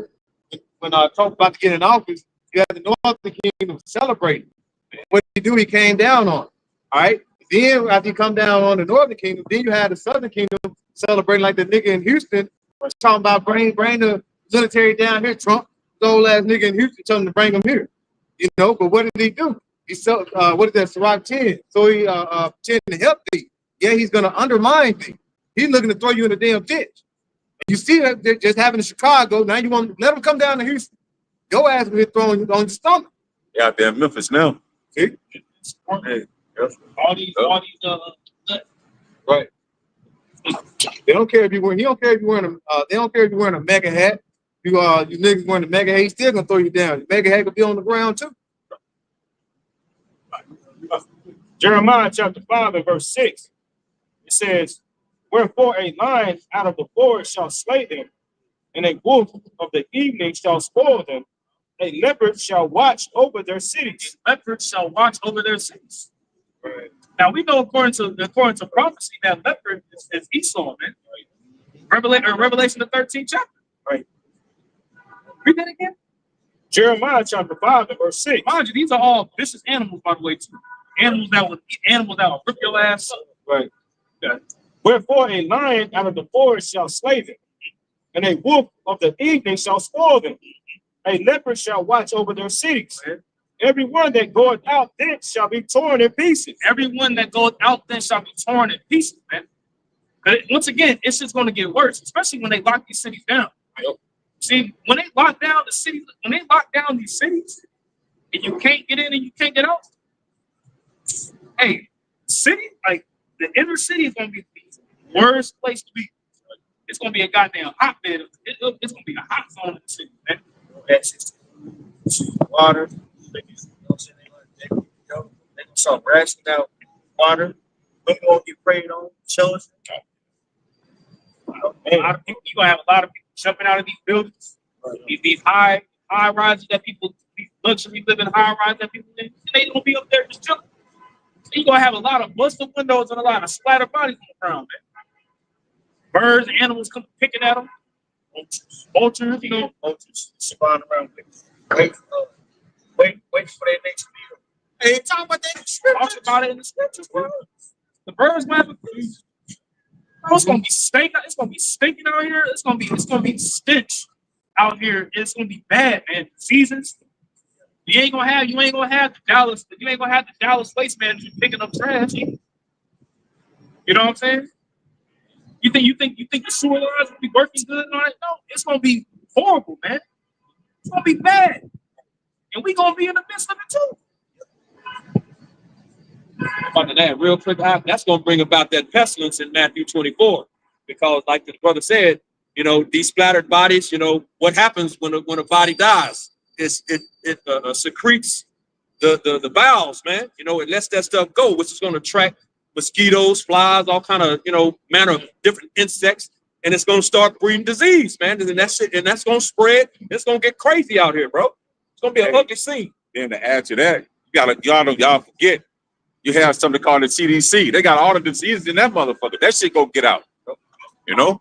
when Trump about to get in office, you had the Northern Kingdom celebrating. What did he do? He came down on it. All right. Then after you come down on the Northern Kingdom, then you had the Southern Kingdom celebrating like the nigga in Houston was talking about bring the military down here. Trump, the old ass nigga in Houston, telling him to bring them here. You know, but what did he do? He said, what is that, Ciroc 10? So he pretended to help thee. Yeah, he's gonna undermine thee. He's looking to throw you in the damn ditch. You see that they're just having in Chicago. Now you want to let them come down to Houston. Your ass will be thrown on your stomach. Yeah, they're in Memphis now. See? Hey, All these, Right. They don't care if you wearing. He don't care if you wearing a. They don't care if you wearing a mega hat. You niggas wearing a mega hat. He's still gonna throw you down. The mega hat could be on the ground too. Jeremiah chapter 5 and verse 6. It says, wherefore a lion out of the forest shall slay them, and a wolf of the evening shall spoil them. A leopard shall watch over their cities. leopards shall watch over their cities. Right. Now we know according to prophecy that leopard is Esau, man. Revelation the 13th chapter. Right. Read that again. Jeremiah chapter 5 and verse 6. Mind you, these are all vicious animals, by the way, too. Animals that will rip your ass up. Right. Yeah. Wherefore a lion out of the forest shall slay them, and a wolf of the evening shall spoil them. A leopard shall watch over their cities. Every one that goeth out thence shall be torn in pieces. Everyone that goes out then shall be torn in pieces, man. But once again, it's just going to get worse, especially when they lock these cities down. See, when they lock down the cities, when they lock down these cities, and you can't get in and you can't get out, hey, city, like the inner city is going to be the worst place to be. It's going to be a goddamn hotbed. It's going to be a hot zone in the city, man. Access to water. They gonna start rationing out water. Women gonna get preyed on. Children. A lot of people, you're gonna have a lot of people jumping out of these buildings. These high rises that people, these luxury living high rises that people live, and they gonna be up there just chilling. So you're gonna have a lot of busted windows and a lot of splattered bodies on the ground, man. Birds and animals come picking at them. Vultures, you know. Vultures surviving around. Wait for their next meal. Hey, talk about that. Talk about it in the scriptures, bro. The birds might have it's gonna be stinking. It's gonna be stinking out here. It's gonna be stench out here. It's gonna be bad, man. Seasons. You ain't gonna have the Dallas waste management picking up trash. You know what I'm saying? You think the sewer lines will be working good on it? No, it's gonna be horrible, man. It's gonna be bad. And we gonna be in the midst of it too. About that, real quick, that's going to bring about that pestilence in Matthew 24, because, like the brother said, you know, these splattered bodies. You know what happens when a body dies? It secretes the bowels, man. You know, it lets that stuff go, which is going to attract mosquitoes, flies, all kind of manner of different insects, and it's going to start breeding disease, man. And that's it, and that's going to spread. It's going to get crazy out here, bro. It's going to be an ugly scene. Then to add to that, y'all forget. You have something called the CDC. They got all the diseases in that motherfucker. That shit go get out. You know?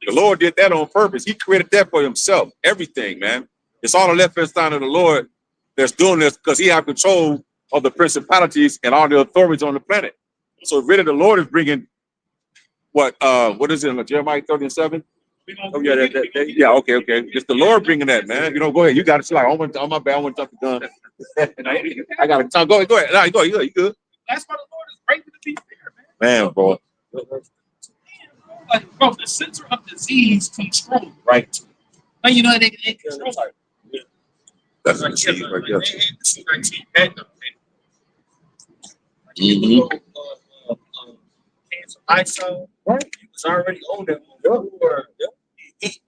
The Lord did that on purpose. He created that for himself. Everything, man. It's all the left-hand sign of the Lord that's doing this because he has control of the principalities and all the authorities on the planet. So really the Lord is bringing what is it, Jeremiah 37? Oh, yeah, yeah, okay. It's the Lord bringing that, man. You know, go ahead. You got it. Like, on my bad. I want to jump the gun. I got to go ahead. No, go ahead. You good. That's why the Lord is great to be fair, man. Man, bro. Like, bro, the center of disease control. Right. Like, you know, they control it. That's the key right there. Cancer ISO. Right. He was already on that. It's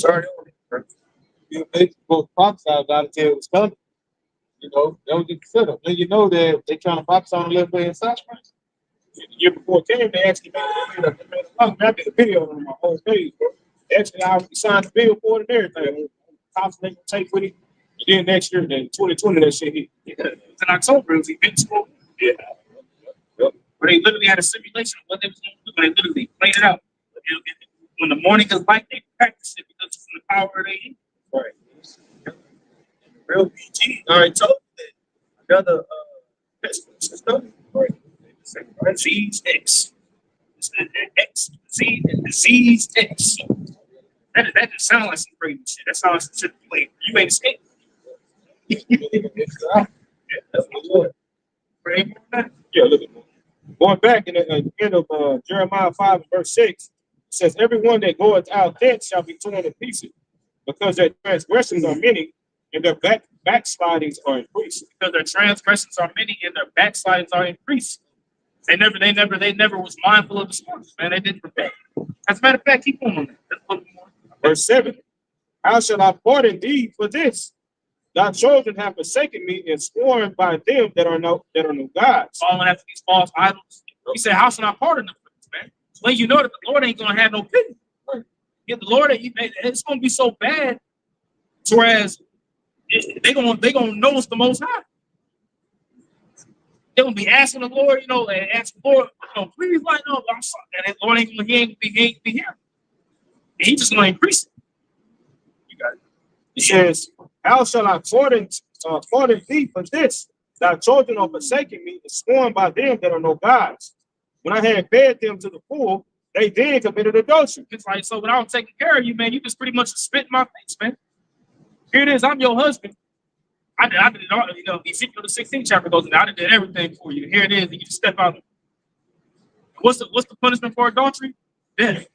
already on it. They both prophesy about it till it was coming. You know, they don't get set up. Then you know that they trying to prophesy on the left way inside. The year before it came, they actually made a video on my whole page, bro. Actually, I signed the bill for it and everything. Cops they gonna take with it. And then next year, then 2020, that shit hit. Yeah, it was in October. It was invincible. Yeah. Where they literally had a simulation of what they was going to do, and they literally played it out. When the morning is light, they practice it because it's from the power they eat. Right. Real PG. All right, told you that another pestilence and stuff. Right. Disease X. It's the X. Disease X. That just sounds like some crazy shit. That sounds like some shit to play. You ain't escape. Right? Yeah, look at that. Going back in the end of Jeremiah 5 and verse 6, it says, everyone that goeth out thence shall be torn to pieces, because their transgressions are many, and their backslidings are increased. Because their transgressions are many and their backslidings are increased. They never was mindful of the sports, man. They didn't prepare. As a matter of fact, keep on that. Verse 7, how shall I pardon thee for this? Thy children have forsaken me and sworn by them that are no gods. Following after these false idols. He said, how should I pardon them for this, man? When you know that the Lord ain't gonna have no pity. If the Lord, it's gonna be so bad, whereas they gonna know it's the Most High. They're gonna be asking the Lord, and ask the Lord, please lighten up. I'm sorry. And the Lord ain't gonna be here. And He just gonna increase it. You got it. He says, how shall I pardon thee for this? Thy children are forsaken me and sworn by them that are no gods. When I had fed them to the full, they then committed adultery. It's like, so without taking care of you, man, you just pretty much spit in my face, man. Here it is, I'm your husband. I did it all, Ezekiel the 16th chapter goes, I did everything for you. Here it is, and you just step out. What's the punishment for adultery? Death.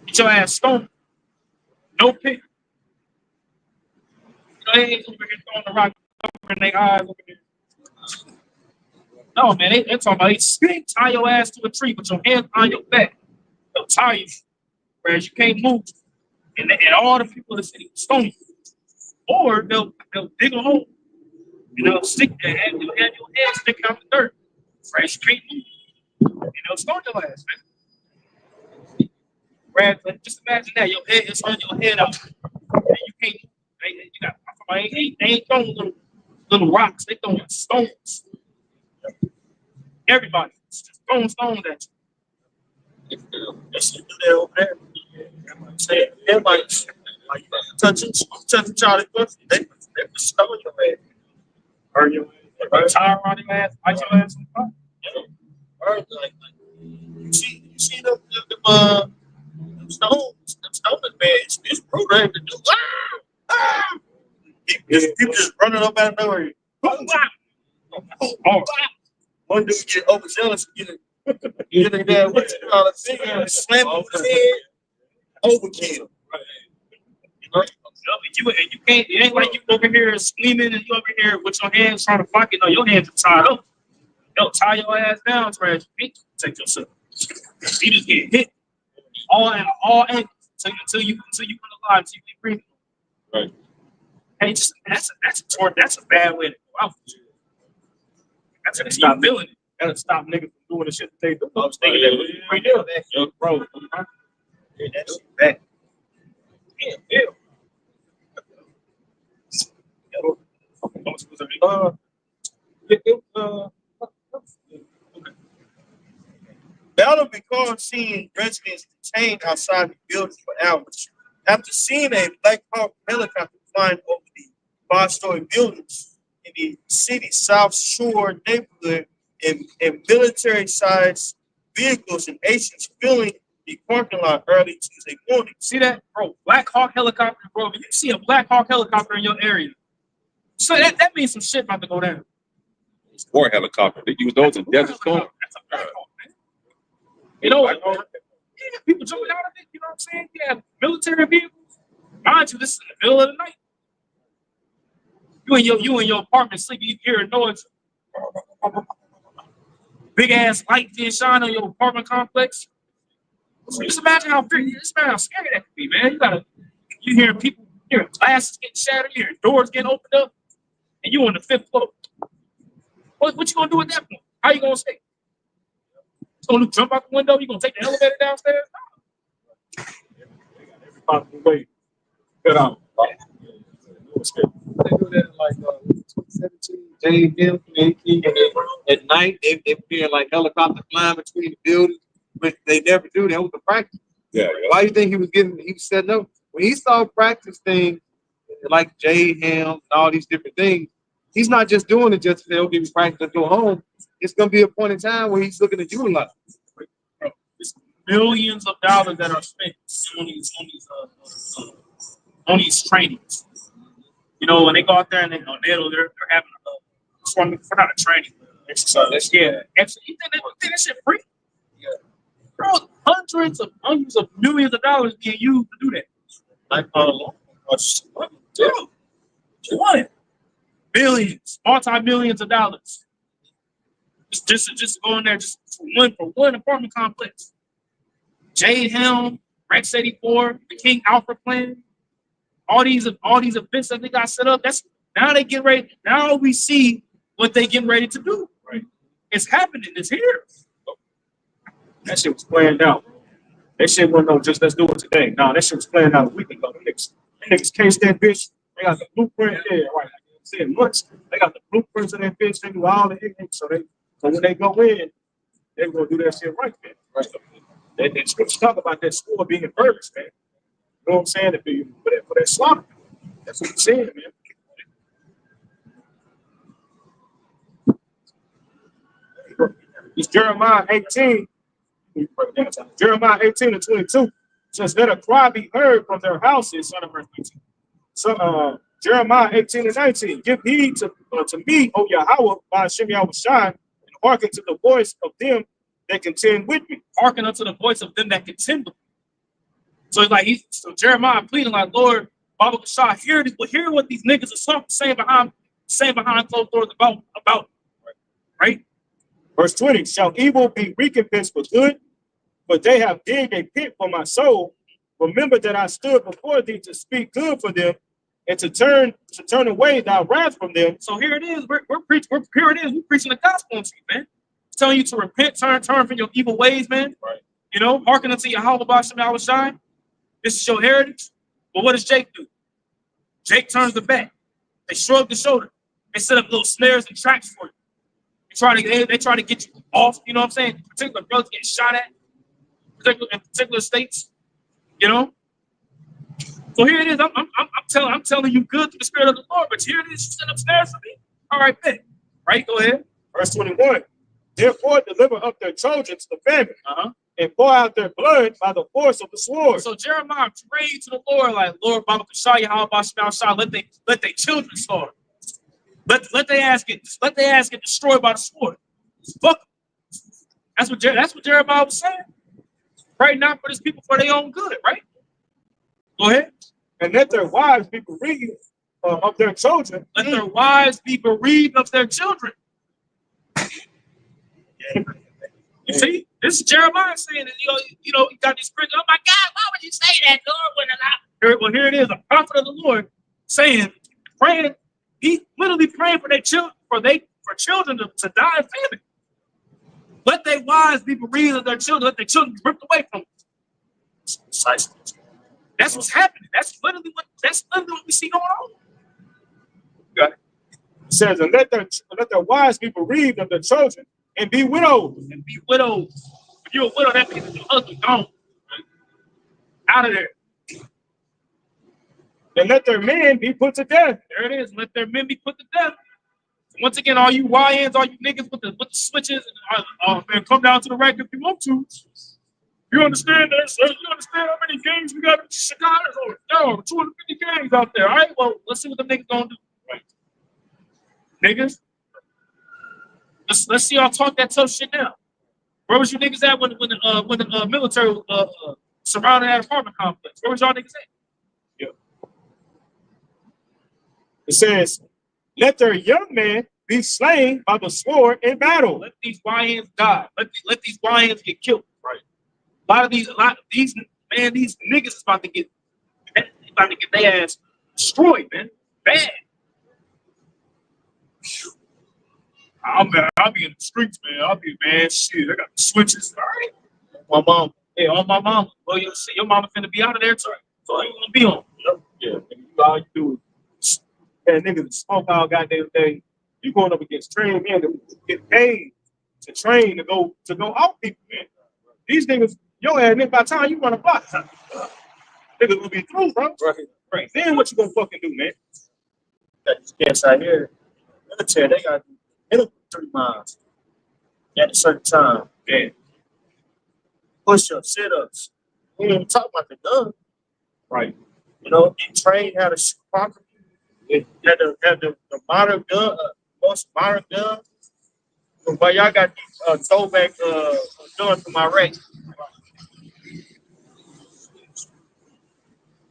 Get your ass stoned. No pit. They ain't over here throwing the rock over in their eyes over there. No, man, they're talking about they spit, tie your ass to a tree, put your hands on your back. They'll tie you, whereas you can't move. And all the people in the city stone you. Or they'll dig a hole and they'll stick their hand, your head sticking out the dirt. Whereas you can't move. And they'll stone your ass, man. Whereas, just imagine that your head is on your head up. And you can't move. They ain't throwing little rocks, they throwing stones. Everybody just throwing stones at you. They should do that over there. Everybody, like touching Charlie Buffy, they stole your ass. Or you tie around your ass, light your ass on fire. Or like you see them stones, man, it's programmed to do. People just running up out of nowhere. One dude get overzealous, get a guy with a finger, slam him in his head, overkill. You can't. It ain't like you over here screaming and you over here with your hands trying to fuck it. No, your hands are tied up. They'll tie your ass down to you can't protect yourself. You just get hit all angles until you come alive, until you keep breathing. Right. Hey, that's a bad way to go out. That's gonna stop feeling it. Gotta stop niggas from doing the shit that they do. I was thinking that right there. Yo, bro. Yeah, that's bad. Yeah. Battle because seeing residents detained outside the building for hours. After seeing a Black Hawk helicopter flying over the 5-story buildings in the city's South Shore neighborhood and military-sized vehicles and agents filling the parking lot early Tuesday morning. See that, bro? Black Hawk helicopter, bro. If you see a Black Hawk helicopter in your area, so that means some shit about to go down. War helicopter. They use those in Desert Storm. That's a Black Hawk, man. People jumping out of it. You know what I'm saying? You have military vehicles. Mind you, this is in the middle of the night. You in your apartment sleeping, you hear a noise. Big ass light being shine on your apartment complex. So just imagine how scary that could be, man. You hearing people, hearing glasses getting shattered, you hearing doors getting opened up, and you on the 5th floor. What you gonna do at that point? How you gonna stay? You gonna jump out the window? You gonna take the elevator downstairs? No. About the way. Get out. They do that in like 2017, Jay Hill, 2018. At night, they feel like helicopter flying between the buildings, but they never do. That was the practice. Yeah, Why do you think he was setting up? When he saw practice things like Jay Ham and all these different things, he's not just doing it just to say, okay, we practice, let's go home. It's going to be a point in time where he's looking to utilize. It's millions of dollars that are spent on these trainings. You know, when they go out there and they're having not a training exercise. Yeah, actually, you think that shit free? Yeah, bro, hundreds of millions of dollars being used to do that. Like, what? Billions, multi-millions of dollars. Just to go in there just for one apartment complex. Jade Helm, Rex 84, the King Alpha Plan, all these events that they got set up. That's now they get ready. Now we see what they getting ready to do. Right, it's happening. It's here. That shit was planned out. That shit wasn't no just let's do it today. No, that shit was planned out a week ago. Them niggas cased that bitch. They got the blueprint there, right? Saying much. They got the blueprints of that bitch. They do all the ignorance. So when they go in, they're gonna do that shit right, man. Right. They scripts talk about that score being inverted, man. You know what I'm saying? For that slaughter. That's what he's saying, man. It's Jeremiah 18. Jeremiah 18:22 says, "Let a cry be heard from their houses," son of verse 19. So Jeremiah 18:19, "Give heed to me, O Yahweh, by Hashem Yahushai, and hearken to the voice of them that contend with me." Hearken unto the voice of them that contend with me. So it's like so Jeremiah pleading like, Lord, Baba Kashah, hear what these niggas are saying behind closed doors about, right? Verse 20, "Shall evil be recompensed for good? But they have digged a pit for my soul. Remember that I stood before thee to speak good for them, and to turn away thy wrath from them." So here it is. We're preaching the gospel to you, man. It's telling you to repent, turn from your evil ways, man. Right. You know, hearken unto Yahweh B'Shem Yahushai. This is your heritage. But what does Jake do? Jake turns the back. They shrug the shoulder. They set up little snares and traps for you. They try to get you off. You know what I'm saying? Particular brothers getting shot at. In particular states. You know. So here it is. I'm telling you good through the Spirit of the Lord. But here it is. You set up snares for me. All right, bet. Right. Go ahead. Verse 21, "Therefore deliver up their children to the famine, and pour out their blood by the force of the sword." So Jeremiah prayed to the Lord, like, Lord, Baba Kashah, Yahweh B'Shem Shah, let their children slaughter. Let their ass get destroyed by the sword. Fuck them. That's what Jeremiah was saying. Pray not for these people for their own good, right? Go ahead. "And let their wives be bereaved of their children." Let their wives be bereaved of their children. You see, this is Jeremiah saying that, you got these Christians. Oh my God, why would you say that, Lord? Well, here it is, a prophet of the Lord praying. He's literally praying for their children, for children to die in famine. Let their wives be bereaved of their children. Let their children be ripped away from them. That's what's happening. That's literally what we see going on. Got it. It says, "And let their wives be bereaved of their children, and be widowed." And be widowed. If you're a widow, that means your husband gone. Out of there. "And let their men be put to death." There it is. Let their men be put to death. Once again, all you YNs, all you niggas with the switches, and come down to the rack if you want to. You understand that? So you understand how many games we got in Chicago? No, 250 games out there. All right, well, let's see what the niggas gonna do. Right. Niggas, let's see y'all talk that tough shit now. Where was you niggas at when the military surrounded that apartment complex? Where was y'all niggas at? Yeah. It says, "Let their young men be slain by the sword in battle." Let these YNs die. Let these YNs get killed. Right. A lot of these niggas is about to get their ass destroyed, man. Bad. I'll be in the streets, man. Shit. I got the switches. All right. My mom. Hey, on my mama. Well, your mama finna be out of there too. all you gonna be on. Yeah, nigga, all you do is and niggas smoke all goddamn day. You going up against trained men that get paid to train to go out people, man. These niggas, yo ass nigga, by the time you run a block, niggas gonna be through, bro. Right. Then what you gonna fucking do, man? Got these cats out here. Military, they got to hit them 3 miles at a certain time. Yeah. Push-ups, sit-ups. We ain't even talking about the gun. Right. You know, they trained how to shoot properly. They had the modern gun, most modern guns. But y'all got these throwback guns from Iraq.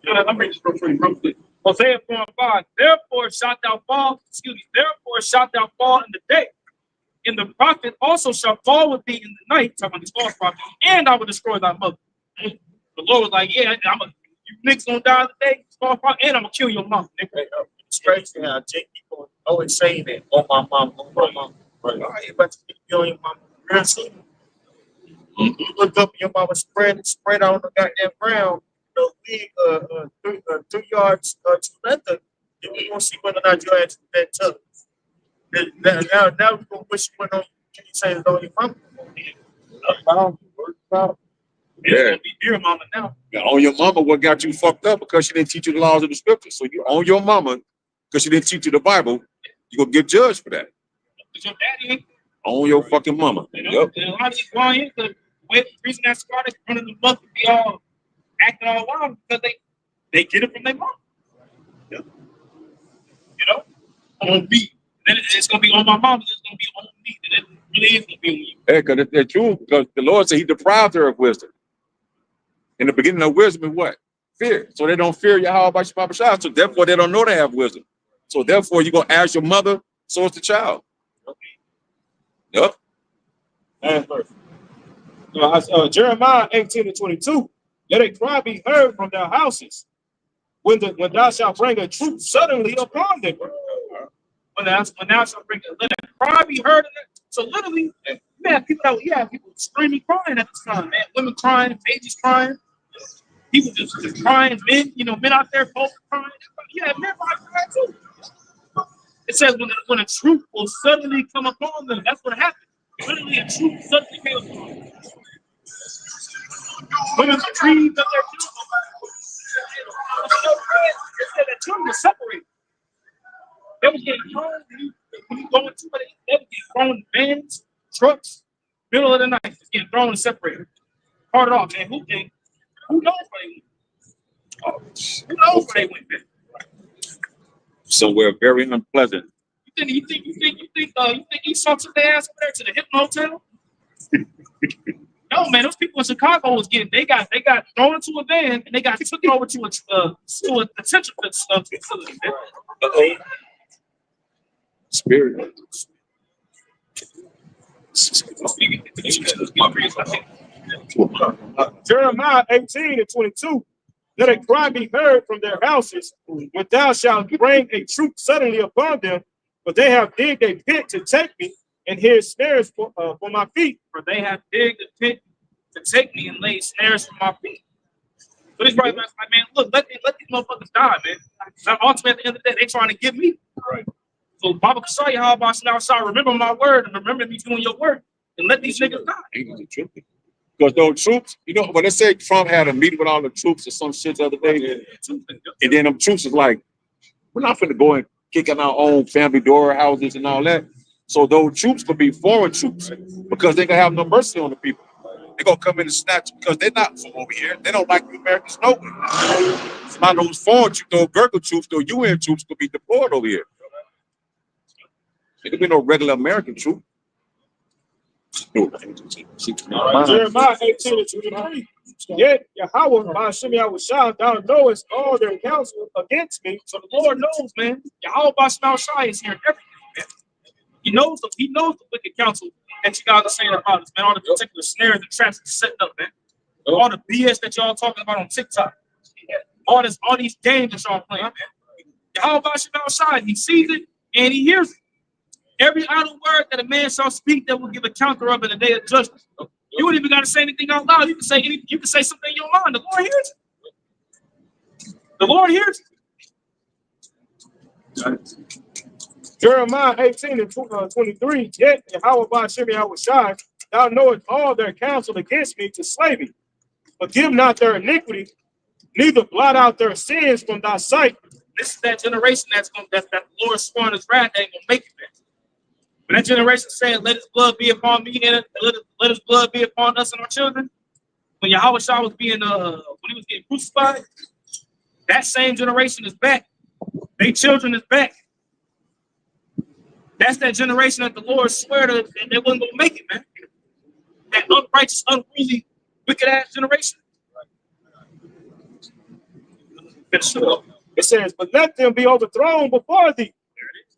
Yeah, I'm reading this real quick. Hosea 4:5. Therefore shalt thou fall, therefore shalt thou fall in the day. And the prophet also shall fall with thee in the night, talking about this false prophet, and I will destroy thy mother. The Lord was like, yeah, you niggas gonna die today, false prophet, and I'm gonna kill your mom. It's crazy how Jake people always saying that. Oh my mom, oh my mom. Right. Oh, you about to kill your mom real soon. You look up your mama spread out on the goddamn ground. We 3 yards to left, then we gonna see whether or not your ass is that tough. Now we gonna wish you went on. Can you say it's on your mama? It's gonna be dear mama now. You own your mama what got you fucked up because she didn't teach you the laws of the scriptures. So you own your mama because she didn't teach you the Bible. You're gonna get judged for that. Because your daddy ain't. Own your fucking mama. You know, Yep. and a lot of these YNs, the reason that's why they running the month to be all acting all wild because they get it from their mom. Yep. You know, on me. Then it's gonna be on my mom. It's gonna be on me. Then it really is gonna be on you. Hey, because it's true. Because the Lord said He deprived her of wisdom. In the beginning of wisdom is what? Fear. So they don't fear Yahweh by Papa Shah. So therefore they don't know they have wisdom. So therefore you're gonna ask your mother, so is the child. Yep. Last verse. Jeremiah 18:22. Let a cry be heard from their houses when thou shalt bring a troop suddenly upon them. When thou shalt bring a let a cry be heard in it. So literally, man, people screaming, crying at this time, man. Women crying, babies crying, people just crying, men out there both crying. Yeah, men crying too. It says when a troop will suddenly come upon them, that's what happened. Literally, a troop suddenly came upon them. Women screamed up their children. It said that children were separated. They was getting thrown when you go into it. They was getting thrown in vans, trucks, middle of the night, just getting thrown and separated. Parted off, man. Who knows where they went? Who knows where they went, man? Somewhere very unpleasant. You think Esau took their ass over there to the Hilton Hotel? No, man, those people in Chicago they got thrown into a van and they got took over to a detention facility. Spirit. Jeremiah 18:22. Let a cry be heard from their houses when thou shalt bring a troop suddenly upon them, for they have digged a pit to take me, and here snares for my feet. For they have digged a pit to take me and laid snares for my feet. So these brothers like, man, look, let these motherfuckers die, man. Ultimately, at the end of the day, they trying to get me. Right. So Baba Kasai, how about now? Remember my word and remember me doing your work and let these niggas die. Because those troops, when they say Trump had a meeting with all the troops or some shit the other day, and then them troops is like, we're not finna go and kick in our own family door houses and all that. So those troops could be foreign troops because they gonna have no mercy on the people. They're gonna come in and snatch because they're not from over here. They don't like the Americans nowhere. It's not those foreign troops, those Gurkha troops, those UN troops could be deployed over here. There could be no regular American troop. Jeremiah 18:23. Yet Yahweh, by Hashem Yahushua, thou knowest all their counsel against me. So the Lord knows, man. Yahweh Bashmal Shai is hearing everything, man. He knows the wicked counsel that you guys are saying about us, man. All the particular snares and traps that setting up, man. All the BS that y'all talking about on TikTok. All these games that y'all playing, man. Yahweh Bashmal Shai, he sees it and he hears it. Every idle word that a man shall speak that will give a counter of in the day of judgment. You wouldn't even got to say anything out loud. You can say something in your mind. The Lord hears it. The Lord hears you. Jeremiah 18 and 23, yet Yahweh Ba'ashem Yahushai, thou knowest all their counsel against me to slay me. Forgive not their iniquity, neither blot out their sins from thy sight. This is that generation that the Lord sworn his wrath ain't gonna make it, man. When that generation saying, let his blood be upon me and let his blood be upon us and our children. When Yahweh Shah was being when he was getting crucified, that same generation is back. Their children is back. That's that generation that the Lord swear that they wasn't gonna make it, man. That unrighteous, unruly, wicked ass generation. It says, but let them be overthrown before thee.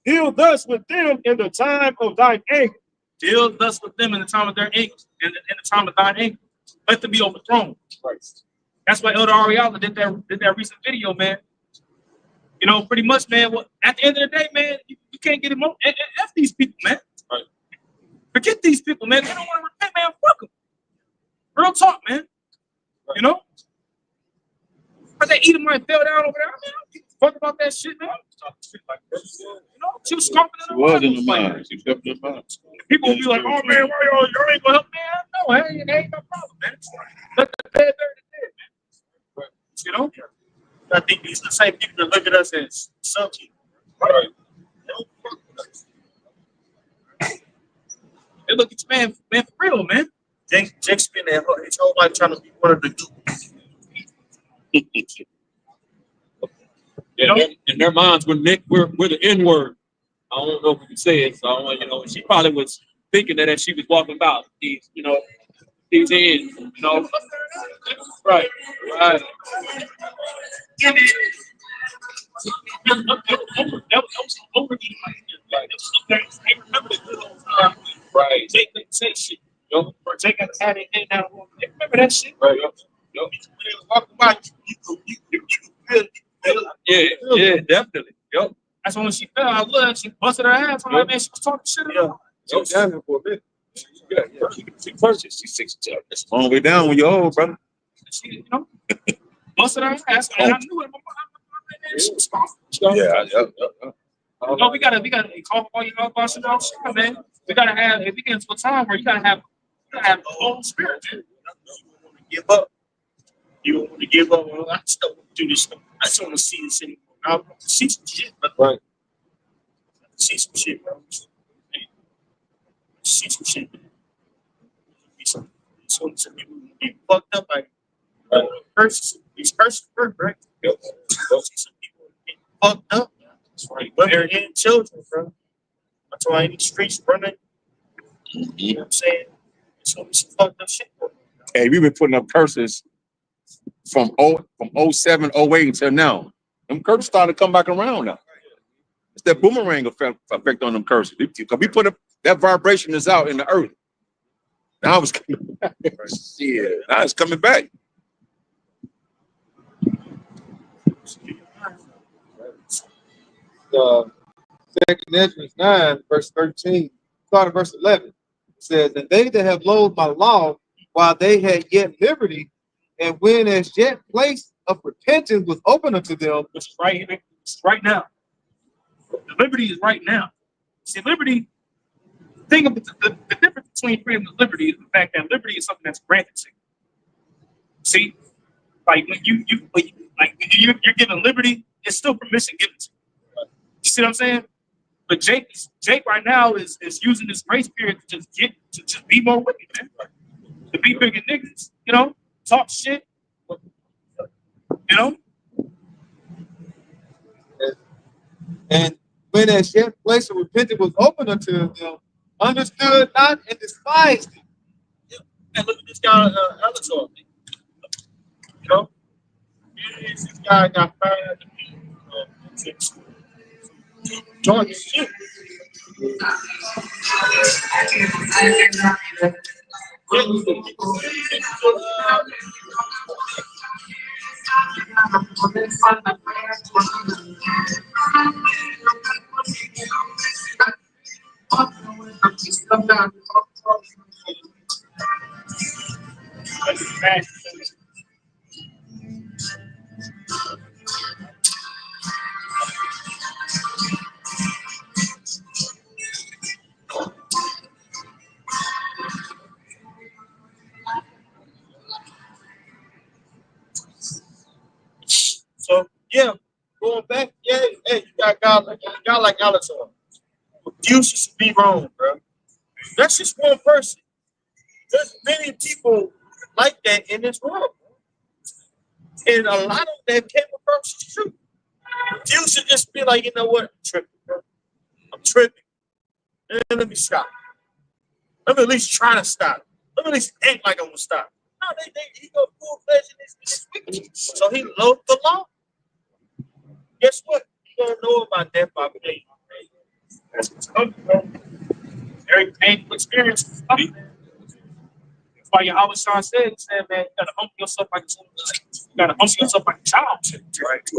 Deal thus with them in the time of thine anger. Deal thus with them in the time of their anger, in the time of thine anger. Let them be overthrown. That's why Elder Ariella did that recent video, man. You know, pretty much, man. Well, at the end of the day, man, you can't get them on. F these people, man. Right. Forget these people, man. They don't want to repent, man. Fuck them. Real talk, man. You know? But they eat them right fell down over there. Man, I don't give a fuck about that shit, man. You know, she was scarping in the was in the mind. She stepped in the mind. People will be like, oh, man, why y'all ain't gonna help me? No, ain't no problem, man. Let the dead bury the dead, man. You know? I think these are the same people that look at us as subject. Right. They look at you, man, for real, man. Jake spent his whole life trying to be one of the dudes. You know, in their minds, we're the N word. I don't know if we can say it. So, you know, she probably was thinking that as she was walking about these, you know, these ends, you know. Right. Right. Right. Jake didn't say shit. Or Jake had it in that room. Remember that shit? Right. Yeah, definitely. Yep. That's when she fell. I looked, she busted her ass. I'm like, man, she was talking shit. She was down here for a minute. She purchased. She's 62. That's a long way down when you're old, brother. She, you know, busted her ass, and I knew it. Yeah. You know, we gotta call all you know about shit outside, man. We gotta have, if we get into a time where you gotta have the Holy Spirit, man. Give up. You don't want to give up. Well, I just don't want to do this. I just want to see this anymore. I want to see some shit, but Right. See some shit, bro. See some shit. Some people get fucked up like curses. These curses work, right? See some people get fucked up. That's right. Women and children, bro. That's why in these streets running. You know what I'm saying? Some fucked up shit, bro. Hey, we've been putting up curses from 07, 08 until now. Them curses started to come back around now. It's that boomerang effect on them curses. Because we put up that vibration is out in the earth. Now it's coming back. Yeah, now it's coming back. Second Ezra 9, verse 13, starting verse 11, says, and they that have loathed my law while they had yet liberty, and when as yet place of repentance was open unto them, Which is right here, it's right now. The liberty is right now. See, liberty, think of the difference between freedom and liberty is the fact that liberty is something that's granted to you. See, like when you're given liberty, it's still permission given to you. You see what I'm saying? But Jake right now is using this grace period to just be more wicked, man. To be bigger niggas, you know, talk shit, you know. and when as yet place of repentance was open unto them, understood not and despised it. And look at this guy, Alator. You know, this guy got fired. Join shit. Yeah, going back, yeah, hey, you got God like Alex on. Refuses to be wrong, bro. That's just one person. There's many people like that in this world. And a lot of them came across the truth. Refuse to just be like, you know what? I'm tripping, bro. I'm tripping. Let me stop. Let me at least try to stop. Let me at least act like I'm gonna stop. No, he go full fledged in this wicked. So he loathed the law. Guess what? You don't know about that by faith. That's what's coming, bro. Very painful experience. That's why Yahweh Shah said, he said, man, you gotta humble yourself like you gotta humble yourself like a child. Right.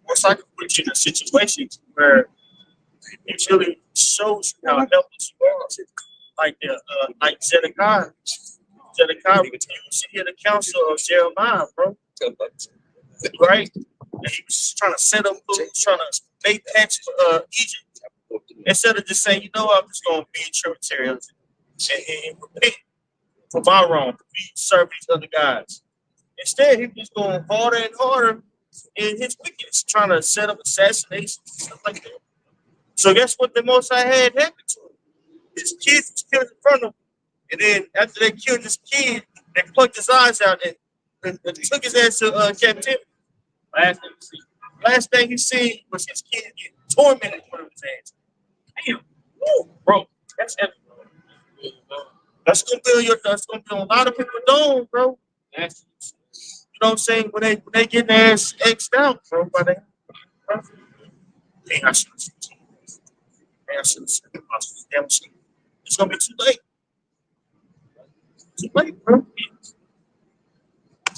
It's like put you in situations where it really shows you how helpless you are. Like Zedekiah. Zedekiah refused to hear the counsel of Jeremiah, bro. Right? And he was trying to set up, trying to make patch Egypt. Instead of just saying, you know what, I'm just going to be a tributary and repent for my wrong, be serve these other guys. Instead, he was going harder and harder in his wickedness, trying to set up assassinations and stuff like that. So guess what the Most High had happened to him? His kids was killed in front of him. And then after they killed his kid, they plucked his eyes out and took his ass to captivity. Last thing he seen was his kid get tormented in front of his ass. Damn, whoa, bro, that's heavy. That's gonna be on a lot of people's dome, bro. You know what I'm saying? When they get their ass X'd out, bro, by that. Dang, I should have said damn shit. It's gonna be too late. Too late, bro.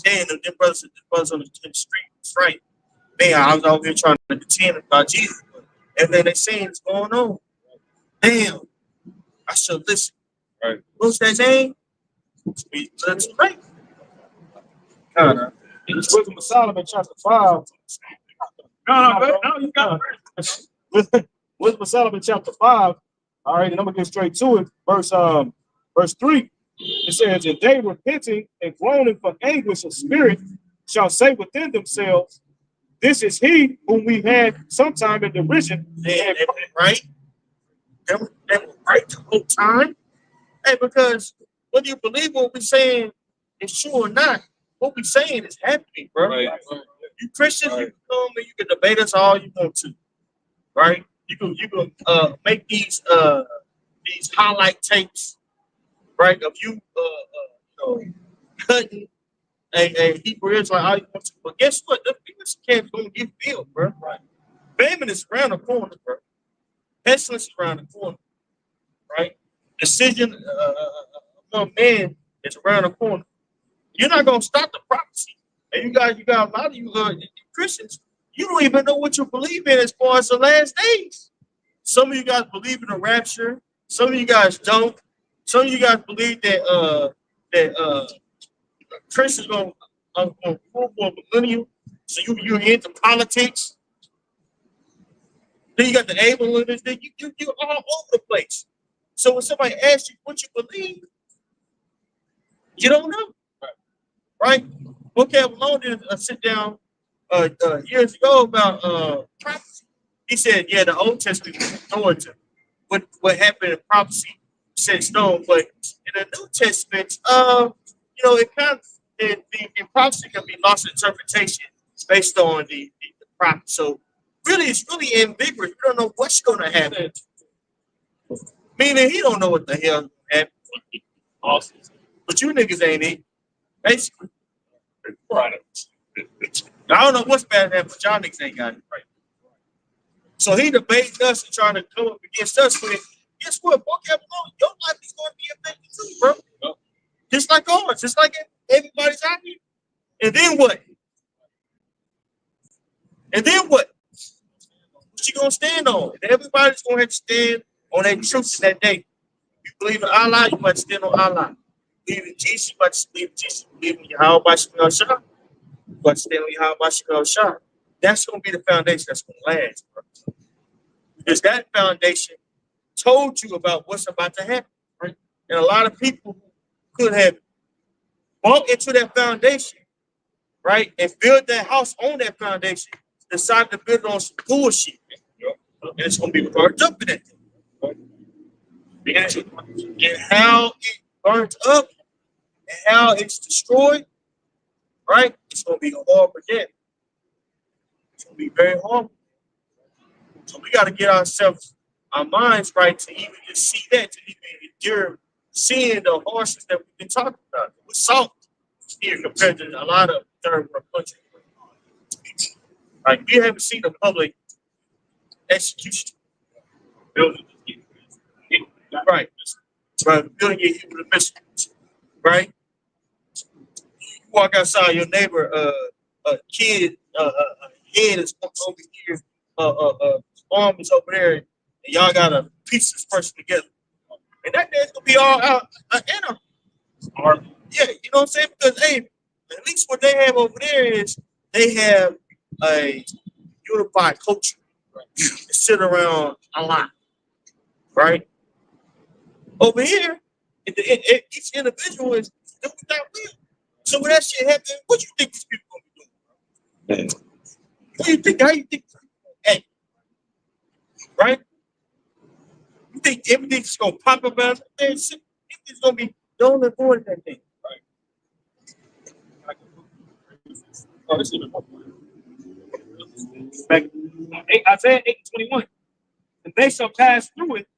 Damn, them brothers on the street, right? Man, I was out here trying to contend about Jesus. Everything they saying is going on. Damn, I should listen. Right. What's that name? That's right. It's Wisdom of Solomon, chapter 5. No, you got it. Wisdom of Solomon, chapter 5. All right, and I'm gonna get straight to it. Verse 3. It says, and they repenting and groaning for anguish of spirit shall say within themselves, this is he whom we had sometime in derision. They right? They were right the whole time. Hey, because whether you believe what we're saying is true or not, what we're saying is happening, bro. Right. You Christians, you can come and you can debate us all you want to, right? You can make these highlight tapes, right? Of you cutting a Hebrew Israelite all you want to. But guess what? The people can't gonna get filled, bro. Right. Famine is around the corner, bro. Pestilence is around the corner, right? Decision among men is around the corner. You're not gonna stop the prophecy. And you got a lot of you Christians, you don't even know what you believe in as far as the last days. Some of you guys believe in the rapture, some of you guys don't. Some of you guys believe that Christians gonna rule for a millennium. So you're into politics. Then you got the ableists. You're all over the place. So when somebody asks you what you believe, you don't know, right? Okay, Malone did a sit down years ago about prophecy. He said, yeah, the Old Testament was authoritative. What happened in prophecy set stone, but in the New Testament, it kind of in prophecy can be lost interpretation based on the prophet. So really, it's really ambiguous. You don't know what's going to happen. Meaning, he don't know what the hell happened. Awesome. But you niggas ain't it. Basically. I don't know what's bad at, but y'all niggas ain't got it right. So he debates us and trying to come up against us with, guess what? Your life is going to be affected too, bro. Yep. Just like ours, just like everybody's out here. And then what? What you gonna stand on? And everybody's gonna have to stand on that truth in that day. You believe in Allah, you might stand on Allah. Believe in Jesus, you might believe in Jesus. Believe in Yahweh Shah, you might stand on Yahweh Shah. That's gonna be the foundation that's gonna last, bro. Because that foundation told you about what's about to happen, right? And a lot of people could have walked into that foundation, right, and build that house on that foundation, decide to build on some bullshit. And it's gonna be burnt up in that thing. And how it burns up and how it's destroyed, right? It's gonna be horrible again. It's gonna be very horrible. So we gotta get our minds right to even just see that, to even endure seeing the harshness that we've been talking about. With salt here compared to a lot of third world countries. Like we haven't seen a public execution. Right. Right. Building your human missiles. Right? You walk outside, your neighbor, a kid, head is over here, arm is over there, and y'all gotta piece this person together. And that man's gonna be all out anarchy. Yeah, you know what I'm saying? Because hey, at least what they have over there is they have a unified culture. They sit around a lot, right? Over here, each individual is doing what that will. So when that shit happens, what you think these people gonna be doing? What do you think? How you think? Hey, right? You think everything's gonna pop up out there? Everything's gonna be don't avoid that thing. Isaiah 8:21. And they shall pass through it.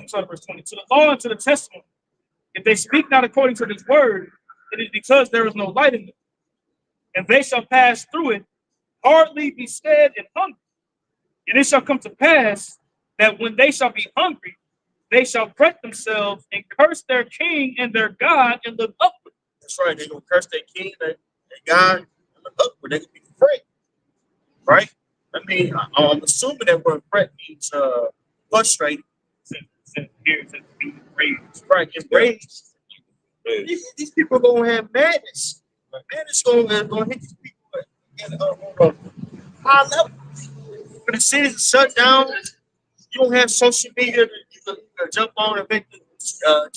So verse 20. To the law and to the testimony. If they speak not according to this word, it is because there is no light in them. And they shall pass through it, hardly be stead and hungry. And it shall come to pass that when they shall be hungry, they shall fret themselves and curse their king and their God and look upward. That's right. They're gonna curse their king, their God, and look upward. They're gonna be afraid. Right? I mean, I'm assuming that word fret means frustrated. Right, enraged. These people are gonna have madness. Madness gonna hit these people on a high level. When the cities are shut down, you don't have social media to jump on and make to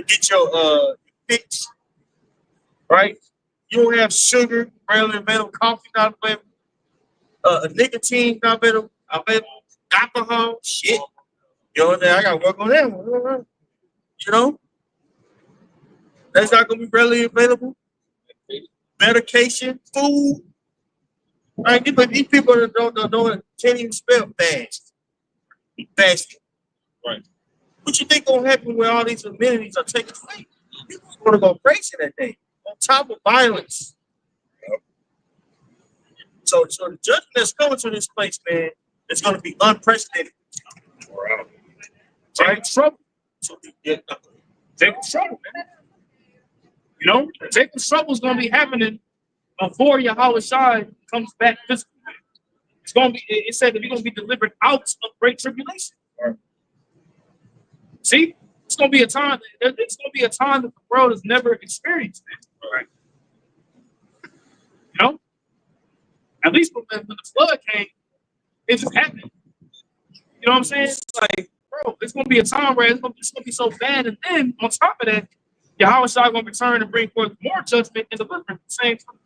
get your fix. Right? You don't have sugar, readily available, coffee not available, nicotine not available, alcohol, shit. You know, I gotta work on that. You know, that's not gonna be readily available. Medication, food. Right? These people don't can't even spell fast. Fasting. Right. What you think gonna happen when all these amenities are taken away? People are gonna go crazy that day. On top of violence. So the judgment that's coming to this place, man, it's gonna be unprecedented. Take trouble. So yeah, Take trouble, man. You know, take trouble is gonna be happening before Yahweh Shai comes back physically. It's gonna be. It said that you're gonna be delivered out of great tribulation. Right. See, it's gonna be a time. It's gonna be a time that the world has never experienced. Right. You know, at least when the flood came, it just happened. You know what I'm saying? It's like, bro, it's gonna be a time where it's gonna be so bad, and then on top of that, Yahweh Shai gonna return and bring forth more judgment and deliverance at the same time.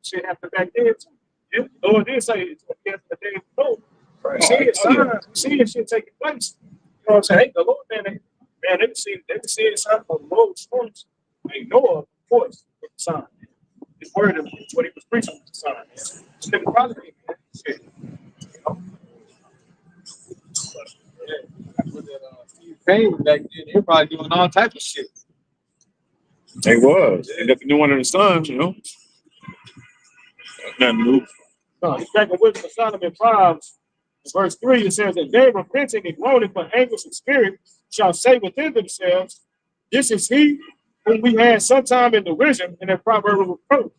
Shit happened back then too. Yeah, the Lord did say it's gonna be after the days of Noah. right. See it shit taking place. You know what I'm saying? Hey, the Lord, man, they can see something from the Lord's stories. They know of course, with the sign. His word is what he was preaching with the sign. It's been positive, man. Shit. You know? Steve Payne back then, they were probably doing all types of shit. They was. And if you knew one of the sons, you know. Nothing new. It's back in Wisdom of Solomon 5, verse 3, it says that they repenting and groaning for anguish of spirit shall say within themselves, this is he whom we had sometime in the wisdom in their proverb reproach.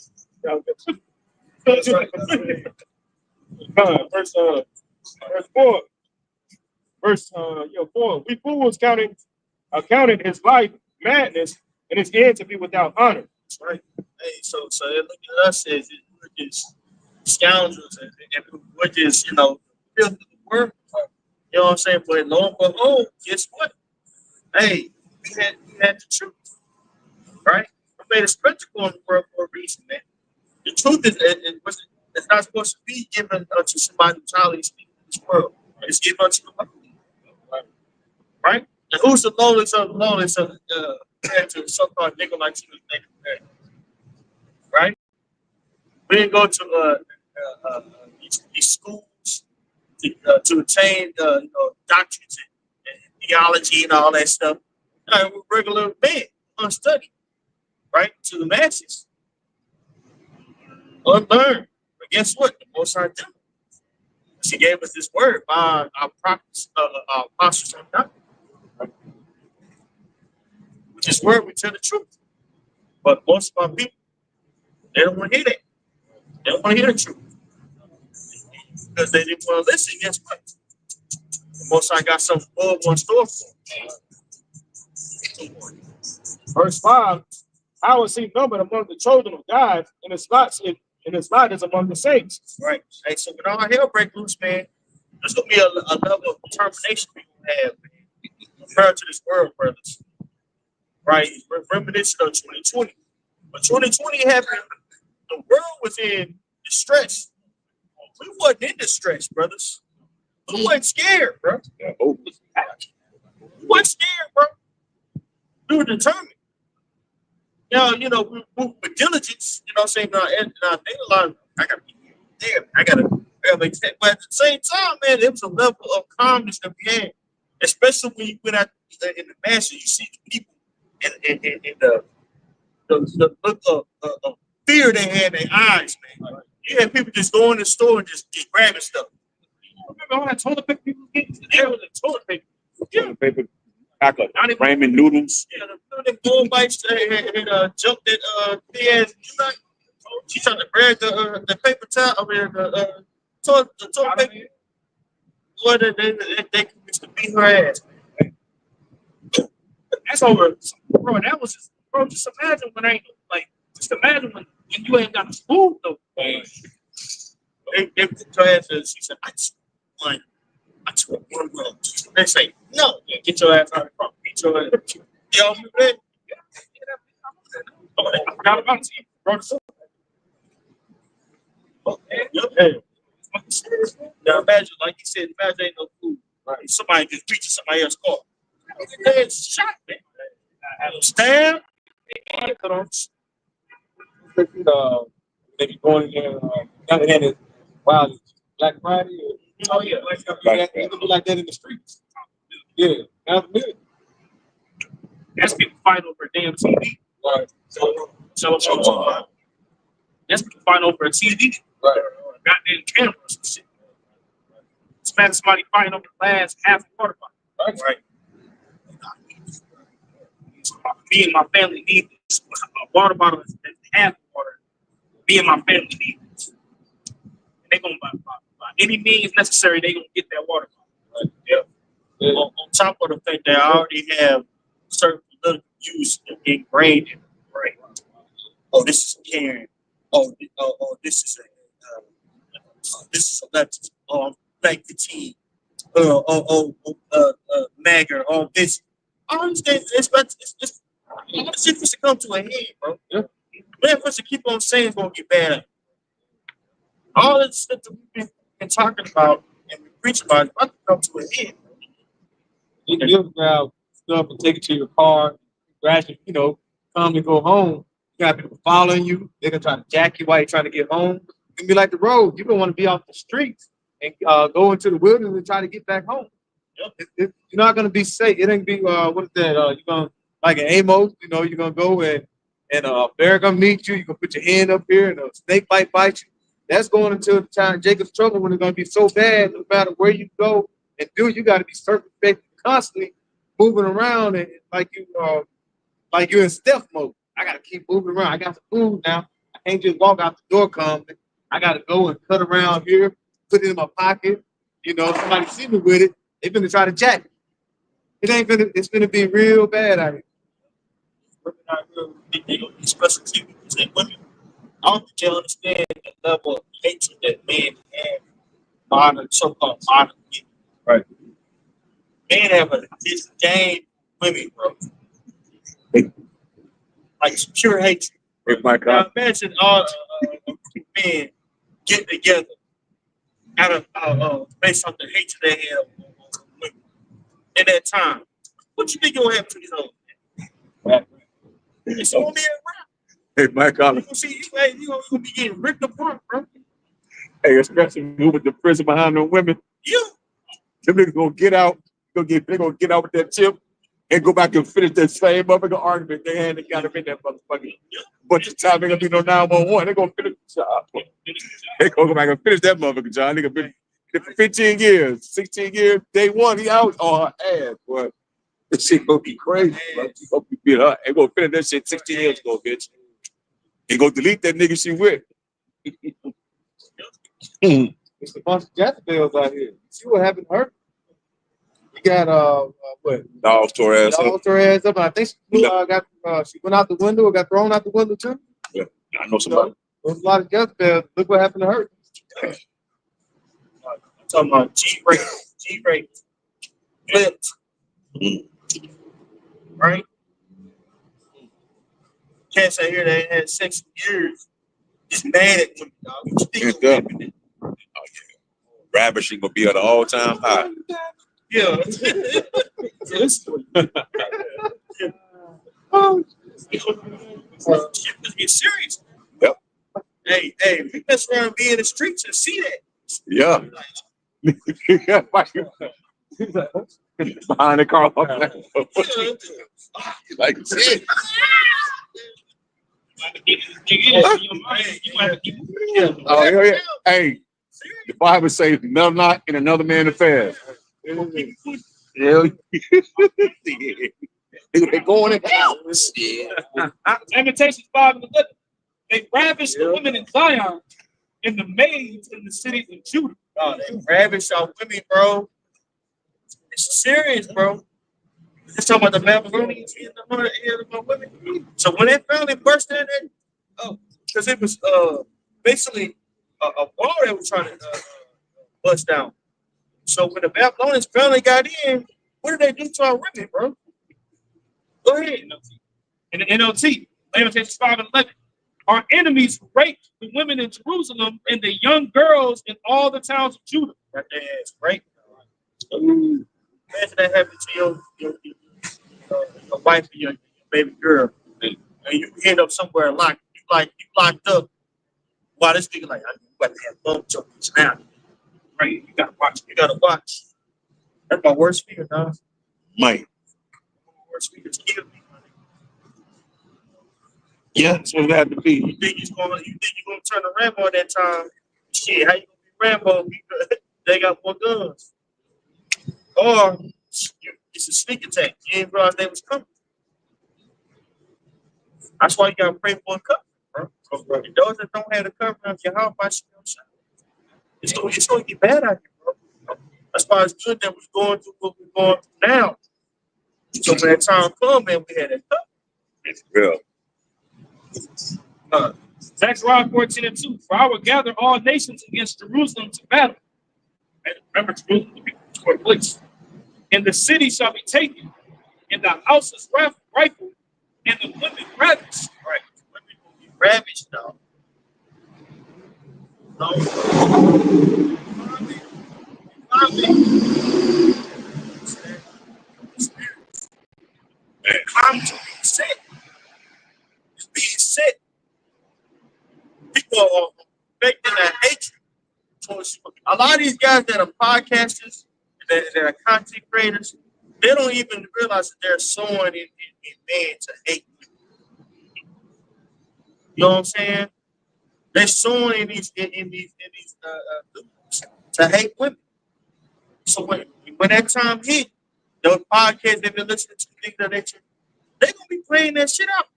Verse 4. Verse 4. We fools accounted his life madness and his end to be without honor. That's right. Hey, so they look at us as we're just scoundrels and we're just, filth of the world. You know what I'm saying? But lo and behold, guess what? Hey, we had the truth. Right? We made a spectacle in the world for a reason, man. The truth is It's not supposed to be given unto somebody who's highly esteemed in this world. It's given unto the lowly. Right? And who's the lowest of the lowest compared to so-called nigga like you? Right? We didn't go to these schools to attain doctorates and theology and all that stuff. We're regular men, unstudied, right? To the masses. Unlearned. But guess what? The Most High did. She gave us this word by our prophets, our apostles and doctors. With this word, we tell the truth. But most of our people, they don't want to hear that. They don't want to hear the truth. Because they didn't want to listen. Guess what? The Most High got something more in store for them. Verse 5, how is he numbered among the children of God, and his lot is among the saints? Right. Hey, so when all hell break loose, man, there's gonna be a level of determination we gonna have, man, compared to this world, brothers. Right? Reminiscent of 2020. But 2020 happened, the world was in distress. We wasn't in distress, brothers. We wasn't scared, bro. We wasn't scared, bro. We were determined. We move with diligence, you know what I'm saying? And I think a lot of, I gotta be there. I gotta make that. But at the same time, man, there was a level of calmness that we had, especially when you went out in the masses, you see the people in the look of fear they had in their eyes, man. You had people just going to the store and just grabbing stuff. Remember all that toilet paper people getting? There was a toilet paper. Yeah. Paper, pack of ramen noodles. Yeah, the bull bites and jumped that ass. She trying to grab the paper towel. I mean the toilet paper. Boy, they used to beat her ass. That's over, bro. That was just, bro. Just imagine when just imagine when you ain't got food though. They put her ass in. She said, I took one roll. They say, no, get your ass out of the car. Get your ass. Y'all remember that? I forgot about it. Bro, Now imagine, like you said, imagine ain't no food. Right. Somebody just reaching somebody else's car. It's shot, man. Stab. They be going in there, and it's wow, Black Friday. Oh yeah, You can do like that in the streets. Yeah, absolutely. that's people fighting over a damn TV. Right. So that's people fighting over a TV. Right. Goddamn cameras and shit. Imagine somebody fighting over the last half a water bottle. right. Me and my family need this. A water bottle is half water. Me and my family need this. And they're gonna by any means necessary, they're gonna get that water bottle. Right. Yeah. On top of the fact that I already have certain political views ingrained in me. Right. Oh, this is Karen. Oh, this is a leftist. Oh, black fatigue. MAGA. Oh, this. I understand. It's shit for to come to a head, bro. Yeah. Man, for to keep on saying it's gonna get bad. All this stuff that we've been talking about and we preach about is about to come to a head. You can grab stuff and take it to your car, crash it, come and go home. You got people following you. They're gonna try to jack you while you're trying to get home. It can be like the road. You don't want to be off the streets and go into the wilderness and try to get back home. Yep. You're not gonna be safe. It ain't be what is that? You're gonna like an Amos. You're gonna go and a bear gonna meet you. You're gonna put your hand up here and a snake bite you. That's going into the time Jacob's trouble when it's gonna be so bad. No matter where you go and do, you got to be circumspect, constantly moving around and like you're in stealth mode. I gotta keep moving around. I got some food now. I can't just walk out the door calmly. I gotta go and cut around here, put it in my pocket. Somebody see me with it. They finna try to jack it. It's gonna be real bad out here. Women are real, they gonna be special treatment to women. I don't think they understand the level of hatred that men have modern, so-called modern men. Right. Men have a disdain women, bro. Like pure hatred. If my Now imagine all men getting together out of based on the hatred they have for women in that time. What you think gonna happen to these hoes? It's gonna be a Hey, Mike, you gonna see you gonna be getting ripped apart, bro. hey, especially who with the prison behind the women. You Them niggas gonna get out, they gonna get out with that chip and go back and finish that same motherfucking argument they had. They got them in that motherfucking bunch of time. They gonna be no 911. They gonna finish the job. They gonna go back and finish that motherfucking job. Nigga been for 15 years, 16 years. Day one, he out on her ass, boy. This shit gonna be crazy, bro. She gonna be beat her. They gonna finish that shit 16 years ago, bitch. They gonna delete that nigga she with. It's a bunch of Jezebels out here. You see what happened to her? You got what? Dogs tore ass up. Dogs her ass up. And I think she went out the window or got thrown out the window too. Yeah, I know somebody. There's a lot of Jezebels. Look what happened to her. I'm talking about G-rate, flipped, right? Cats out here that ain't had sex in years, just mad at women, dog. What you think gonna happen? Oh, yeah. Ravishing gonna be at an all-time high. Yeah. Let's get serious. Yep. Hey, we mess around and be in the streets and see that. Yeah. Behind the car. Like shit. Oh, yeah. Hey, the Bible says, "Meddle not in another man's affairs." Yeah. They going in hell. Lamentations 5 and 11. They ravished the women in Zion and the maids in the cities of Judah. Oh, they ravish our women, bro. It's serious, bro. It's talking about the Babylonians in the heart of my women. So when they finally burst in there, because it was basically a wall they were trying to bust down. So when the Babylonians finally got in, what did they do to our women, bro? Go ahead. In the NLT, Lamentations 5 and 11. Our enemies raped the women in Jerusalem and the young girls in all the towns of Judah. Got their ass right. Imagine that happened to your wife and your baby girl, and you end up somewhere locked. You locked up. While this nigga like, I'm about to have bump jokes now. Right? You gotta watch. You gotta watch. That's my worst fear, dog. Man. Worst fear is kill me. Yeah, that's what it had to be. You think you're gonna turn to Rambo at that time? Shit, how you gonna be Rambo? They got more guns. Or it's a sneak attack. You didn't realize they was coming. That's why you gotta pray for a cover, bro. Those that don't have the cover of your house, it's gonna get bad out here, bro. That's why it's good that we're going through what we're going through now. So when that time comes, man, we had that cover. It's real. Zechariah 14 and 2. For I will gather all nations against Jerusalem to battle. And remember, Jerusalem will be square place. And the city shall be taken, and the houses rifled, and the women ravished. Right. Women will be ravished, though. No. I'm to be set. It's being set. People are affecting that hatred towards a lot of these guys that are podcasters, that are content creators. They don't even realize that they're sowing in man to hate. You know what I'm saying? They're sowing in these to hate women. So when that time hit, those podcasts they've been listening to, things of that nature, they're gonna be playing that shit out.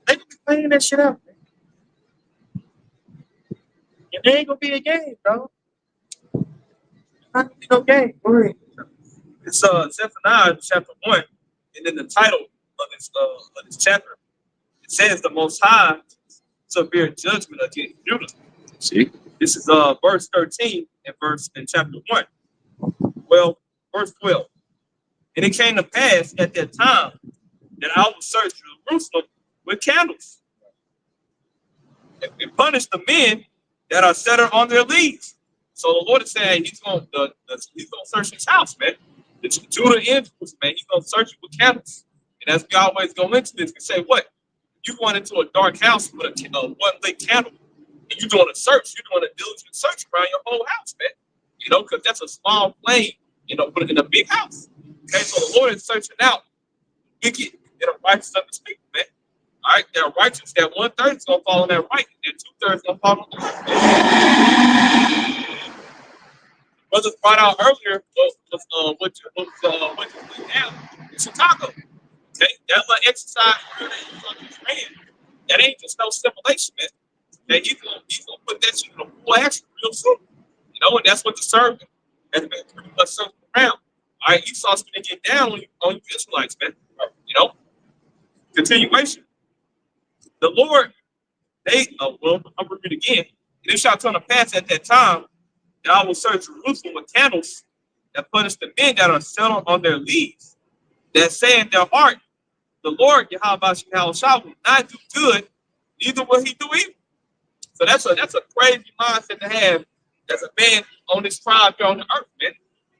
They're gonna be playing that shit out. And there ain't gonna be a game, bro. Not gonna be no game. It's Zephaniah chapter 1, and then the title of this chapter, it says the Most High severe judgment against Judah. See? This is verse 13 in chapter 1. Well, verse 12. And it came to pass at that time that I will search Jerusalem with candles and punish the men that are set on their leads. So the Lord is saying he's gonna search his house, man. The Judah influence, man, he's gonna search you with candles. And as we always go into this, we say, what? You going into a dark house with a one lit candle, and you're doing a search, you're doing a diligent search around your whole house, man. You know, because that's a small flame, you know, put it in a big house. Okay, so the Lord is searching out wicked and a righteous of his people, man. All right, they're righteous. That 1/3 is gonna fall on that right, and 2/3 gonna fall on the left. Brothers brought out earlier what you put down in Chicago. Okay, that little exercise that ain't just no simulation, man. That he's gonna put that shit in a full action real soon. You know, and that's what the servant has been pretty much circling around. All right, Esau's gonna get down on you Israelites, man. You know, continuation. The Lord, I'm gonna read it again. And it shall come to pass at that time that I will search Jerusalem with candles that punish the men that are settled on their leads, that say in their heart, the Lord Yahweh shall not do good, neither will he do evil. So that's a crazy mindset to have as a man on this tribe here on the earth, man.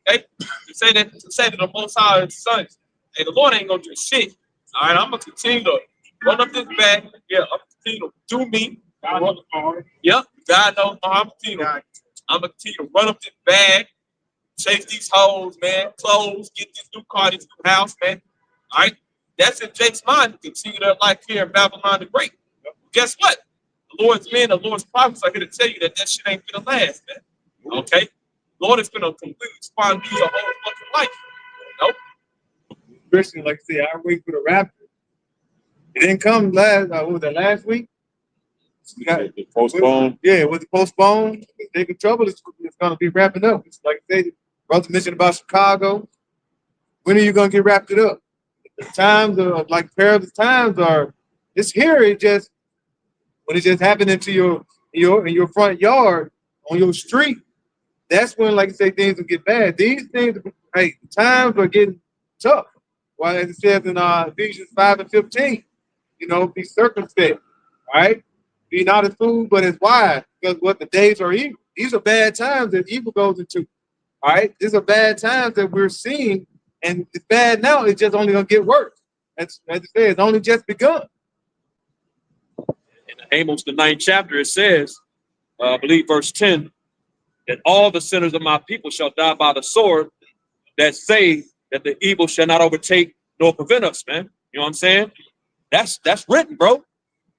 Okay? To say that the Most High sons, hey, the Lord ain't gonna do shit. All right, I'm gonna continue to run up this bag. Yeah, I'm gonna continue to do me. Yep, God knows I'm gonna continue to run up this bag, chase these hoes, man, clothes, get this new car, this new house, man. All right, that's in Jake's mind to continue their life here in Babylon the Great. Guess what? The Lord's men, the Lord's prophets are here to tell you that shit ain't gonna last, man. Okay, Lord is gonna completely spawn you your whole fucking life. Nope. Christian, like I said, I wait for the rapture. It didn't come last. What was that, last week? We got it postponed. Yeah, it was postponed. Jacob Trouble is going to be wrapping up. It's like they brother mentioned about Chicago. When are you going to get wrapped it up? The times are like perilous times are. It's here. It just when it just happened into your front yard on your street. That's when, like I say, things will get bad. These things, hey, times are getting tough. Well, as it says in Ephesians 5:15, you know, be circumspect, all right? Be not as fool, but as wise, because what the days are evil. These are bad times that evil goes into, all right? These are bad times that we're seeing, and it's bad now. It's just only going to get worse. As I say, it's only just begun. In Amos, the 9th chapter, it says, I believe verse 10, that all the sinners of my people shall die by the sword, that say that the evil shall not overtake nor prevent us, man. You know what I'm saying? That's written, bro.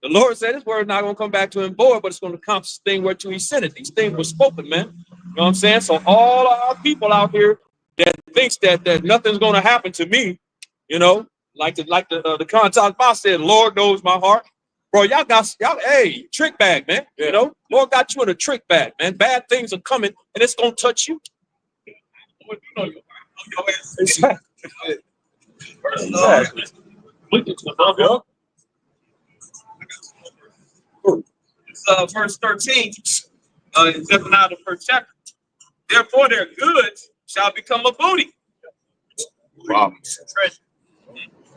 The Lord said his word is not going to come back to him void, but it's going to accomplish the thing whereto he sent it. These things were spoken, man. You know what I'm saying? So all our people out here that thinks that nothing's going to happen to me, you know, like the contact boss said, Lord knows my heart. Bro, y'all, hey, trick bag, man. You know, Lord got you in a trick bag, man. Bad things are coming, and it's going to touch you. You know your ass. Exactly. It's verse 13, in Zephaniah, the 1st chapter. Therefore, their goods shall become a booty. Wow. Treasure.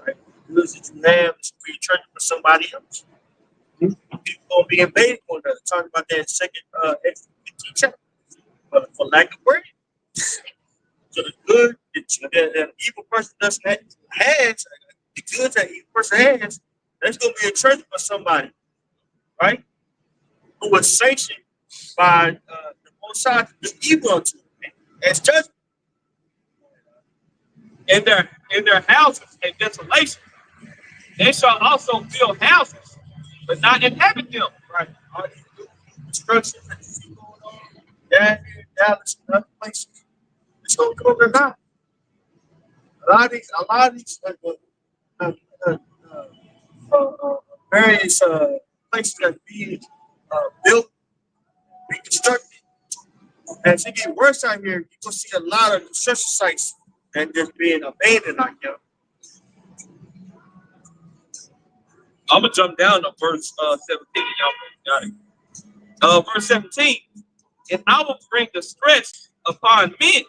Right? Goods that you have to be treasure for somebody else. People gonna be invading one another. Talking about that second Exodus 15 chapter. For lack of bread. So the good that an evil person has, the goods that evil person has, that's gonna be a treasure for somebody, right? Who was sanctioned by the Most High to do evil unto them as judgment. In their houses and desolation, they shall also build houses, but not inhabit them. Right. All these destruction that you see going on, that in Dallas and other places, it's gonna go to die. A lot of these various places that being built, reconstructed. As it gets worse out here, you can see a lot of construction sites that just being abandoned out here. I'm gonna jump down to verse 17. Y'all got it. Verse 17. And I will bring distress upon men,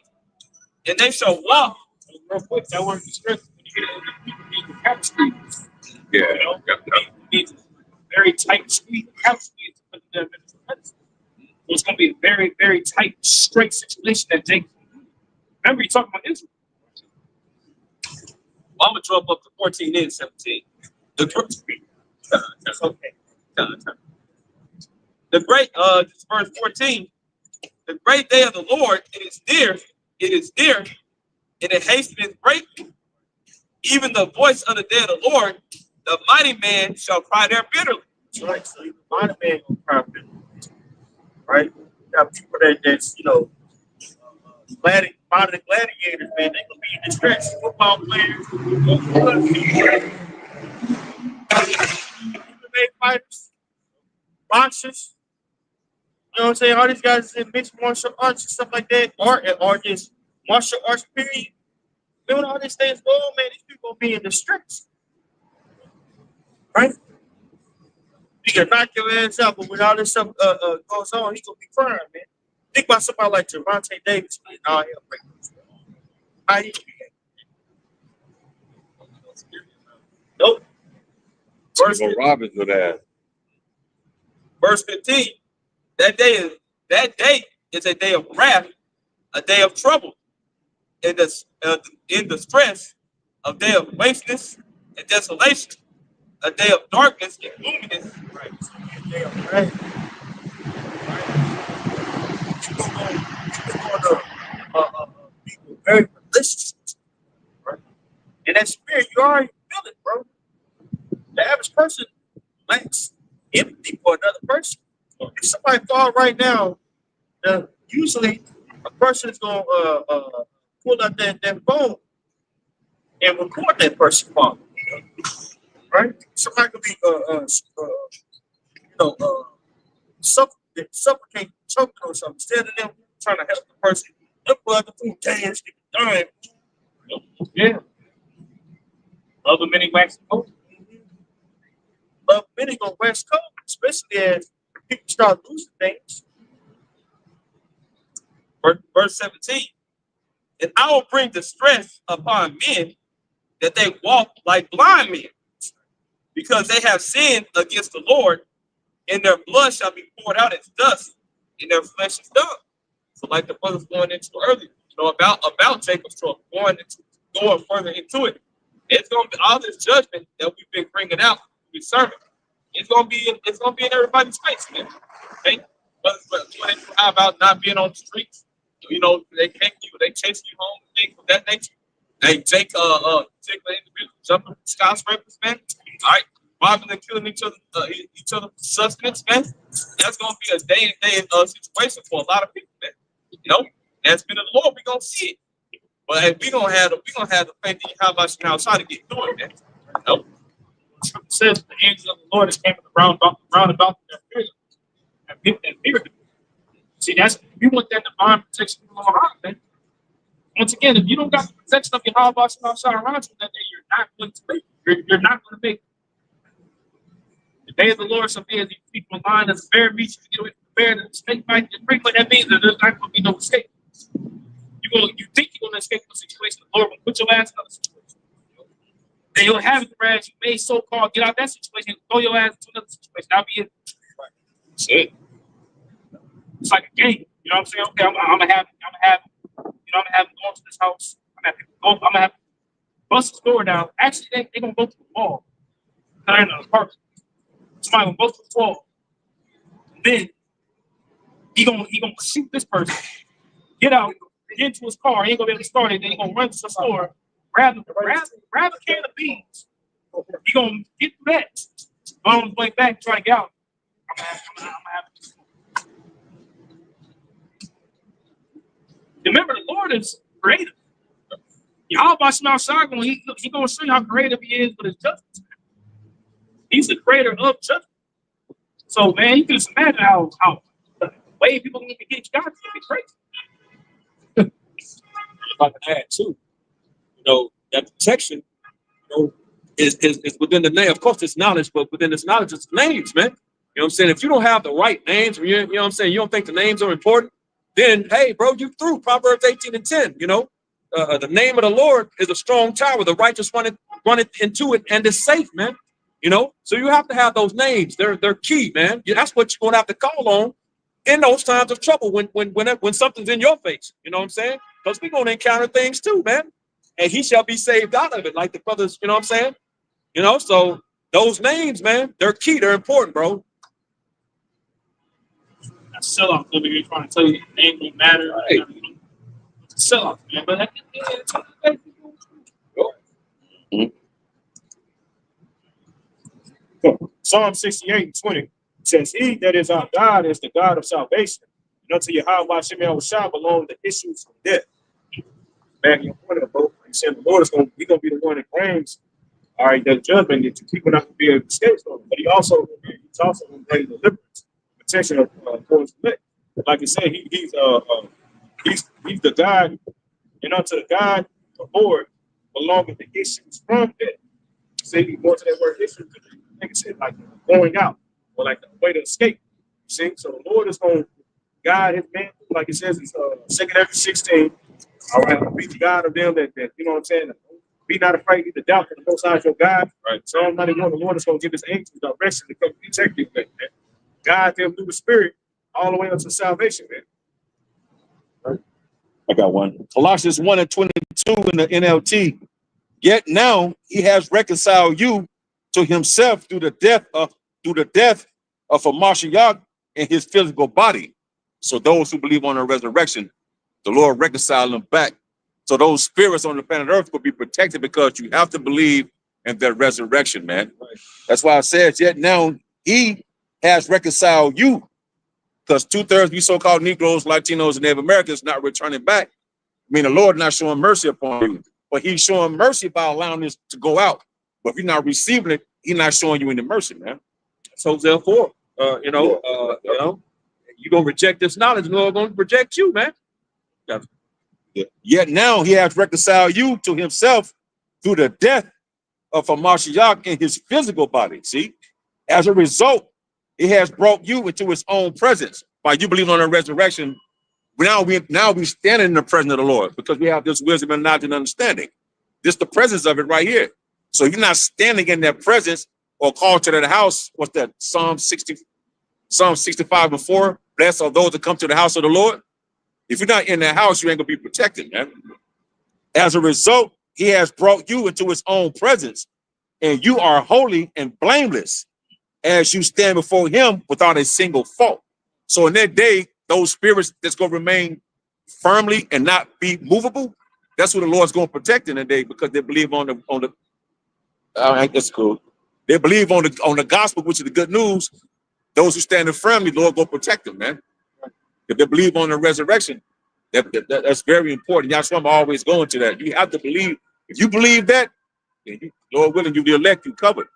and they shall walk. Real quick, that word distress. When you get into the couch street, Yeah. you know, it's very tight street, couch street. put them in the medicine. So it's going to be a very, very tight, straight situation that Jacob. Remember, you're talking about Israel. Well, I'm gonna jump up to 14 and 17. That's okay. The great, verse 14. The great day of the Lord, it is dear, and it hasteneth greatly. Even the voice of the day of the Lord, the mighty man shall cry there bitterly. Right, so even mighty man gonna cry bitterly. Right? You got people that's modern gladiators, man, they gonna be in distress. Football players, MMA fighters, boxers. You know what I'm saying? All these guys in mixed martial arts and stuff like that, or just martial arts period. When all these things go on, man, these people be in distress. Right? You can knock your ass out, but when all this stuff goes on, he's gonna be crying, man. Think about somebody like Gervonta Davis, man. All hell break loose. How he Nope. Verse Robbins with that. Verse 15. That day is a day of wrath, a day of trouble, in the stress, a day of wasteness and desolation, a day of darkness and gloominess. Right. A day of wrath. People very malicious, right? And that spirit, you already feel it, bro. The average person lacks empathy for another person. If somebody fall right now, usually a person is gonna pull out that phone and record that person fall. Right? Somebody could be suffocate, choking or something. Instead of them trying to help the person, they're pulling the food dance, dying. Yeah. Love of many wax cold. Love many gonna wax cold, especially as people start losing things. Verse 17. And I will bring distress upon men that they walk like blind men, because they have sinned against the Lord, and their blood shall be poured out as dust, and their flesh is dung. So, like the brothers going into earlier, about Jacob's trouble, going further into it. It's gonna be all this judgment that we've been bringing out with sermon. It's gonna be in everybody's face, man. Okay? But how about not being on the streets? You know, they take you, they chase you home, things of that nature. They take individuals jumping skyscrapers, man. All right, robbing and killing each other for sustenance, man. That's gonna be a day situation for a lot of people, man. You know, that's been in the Lord. We gonna see it, but hey, we gonna have the faith that you have us now trying to get through it, man. You know? It says the angel of the Lord is came round about their fear and fear. See, you want that divine protection all around, man. Once again, if you don't got the protection of your high boss outside around you that day, you're not going to make it. You're not going to make it. The day of the Lord shall be as these people in line as a bear meets to get away from the bear and the snake bite and break, but that means that there's not going to be no escape. You think you're going to escape the situation, the Lord will put your ass in another situation. Then you'll have it whereas you may so-called get out that situation and throw your ass into another situation. That'll be it. That's it. It's like a game. You know what I'm saying? Okay, I'm gonna have him go to this house. I'm gonna have bust the door down. Actually, they gonna go through the wall. They're in the apartment. Somebody gonna go through the wall. Then he gonna shoot this person. Get out, get into his car. He ain't gonna be able to start it. Then he gonna run to the store, grab a can of beans. He gonna get through that. Go on his way back, try to get out. I'm gonna have it. Remember, the Lord is creative. Yahweh Shema Shai, he gonna show you how creative he is with his justice. He's the creator of justice. So, man, you can just imagine how the way people need to get God to be crazy. If I can add too, you know, that protection, you know, is within the name. Of course, it's knowledge, but within this knowledge, it's names, man. You know what I'm saying? If you don't have the right names, you know what I'm saying, you don't think the names are important, then hey, bro, you through. Proverbs 18:10. You know, the name of the Lord is a strong tower. The righteous run it into it, and it's safe, man. You know, so you have to have those names. They're key, man. That's what you're gonna have to call on in those times of trouble when something's in your face. You know what I'm saying? Because we're gonna encounter things too, man. And he shall be saved out of it, like the brothers. You know what I'm saying? You know, so those names, man, they're key. They're important, bro. That's sell-off. Over here trying to tell you the name don't matter. Right. It's a sell-off, man. But at the end of the day, Psalm 68:20 says, He that is our God is the God of salvation. And unto Yahweh Shem Shah belong the issues from death. Back in your point of both, he said the Lord is going to be the one that brings, all right, the judgment that people not going to be able to escape from. But he's also going to bring deliverance, protection of for his elect. Like I said, he's the God, and unto the God, the Lord, belonging the issues from death. See, he going to that word issues. Like I said, like going out or like the way to escape. See, so the Lord is going to guide his man, like it says in 2 Ezra 16. All right, be the God of them that you know what I'm saying. Be not afraid, either doubt that the Most High is your God. Right. So I'm not even the Lord is going to give his angels direction to come protect you, man. Guide them through the Spirit all the way up to salvation, man. I got one. Colossians 1:22 in the NLT. Yet now he has reconciled you to himself through the death of a Mashiach in his physical body. So those who believe on the resurrection, the Lord reconciled them back. So those spirits on the planet Earth will be protected because you have to believe in their resurrection, man. Right. That's why it says, yet now he has reconciled you, because 2/3 of you so-called Negroes, Latinos, and Native Americans not returning back. I mean, the Lord not showing mercy upon you, but he's showing mercy by allowing this to go out. But if you're not receiving it, he's not showing you any mercy, man. So therefore, you're gonna reject this knowledge, and the Lord gonna reject you, man. Yet now he has reconciled you to himself through the death of a Mashiach in his physical body. See, as a result, he has brought you into his own presence. By you believing on the resurrection, now we stand in the presence of the Lord because we have this wisdom and knowledge and understanding. This the presence of it right here. So you're not standing in that presence or called to that house. What's that? Psalm 65:4. Blessed are those that come to the house of the Lord. If you're not in that house, you ain't gonna be protected, man. As a result, he has brought you into his own presence, and you are holy and blameless as you stand before him without a single fault. So in that day, those spirits that's gonna remain firmly and not be movable, that's what the Lord's gonna protect in that day, because they believe on the all right, that's cool. They believe on the gospel, which is the good news. Those who stand firmly, the Lord will protect them, man. If they believe on the resurrection, that's very important. That's why I'm always going to that. You have to believe. If you believe that, then Lord willing, you the elect, you covered.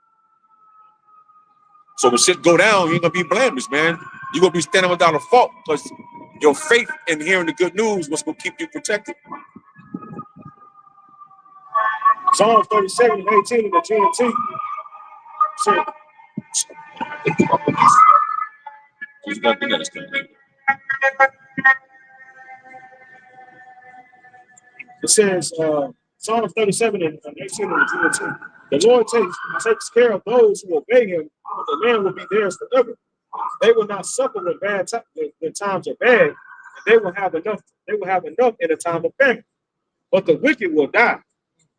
So when shit go down, you ain't gonna be blameless, man. You're gonna be standing without a fault because your faith in hearing the good news was gonna keep you protected. Psalm 37:18 in the GNT. It says, Psalm 37 and 18 in the GNT. The Lord takes care of those who obey him, but the land will be theirs forever. They will not suffer when times are bad, and they will have enough. They will have enough in a time of famine. But the wicked will die.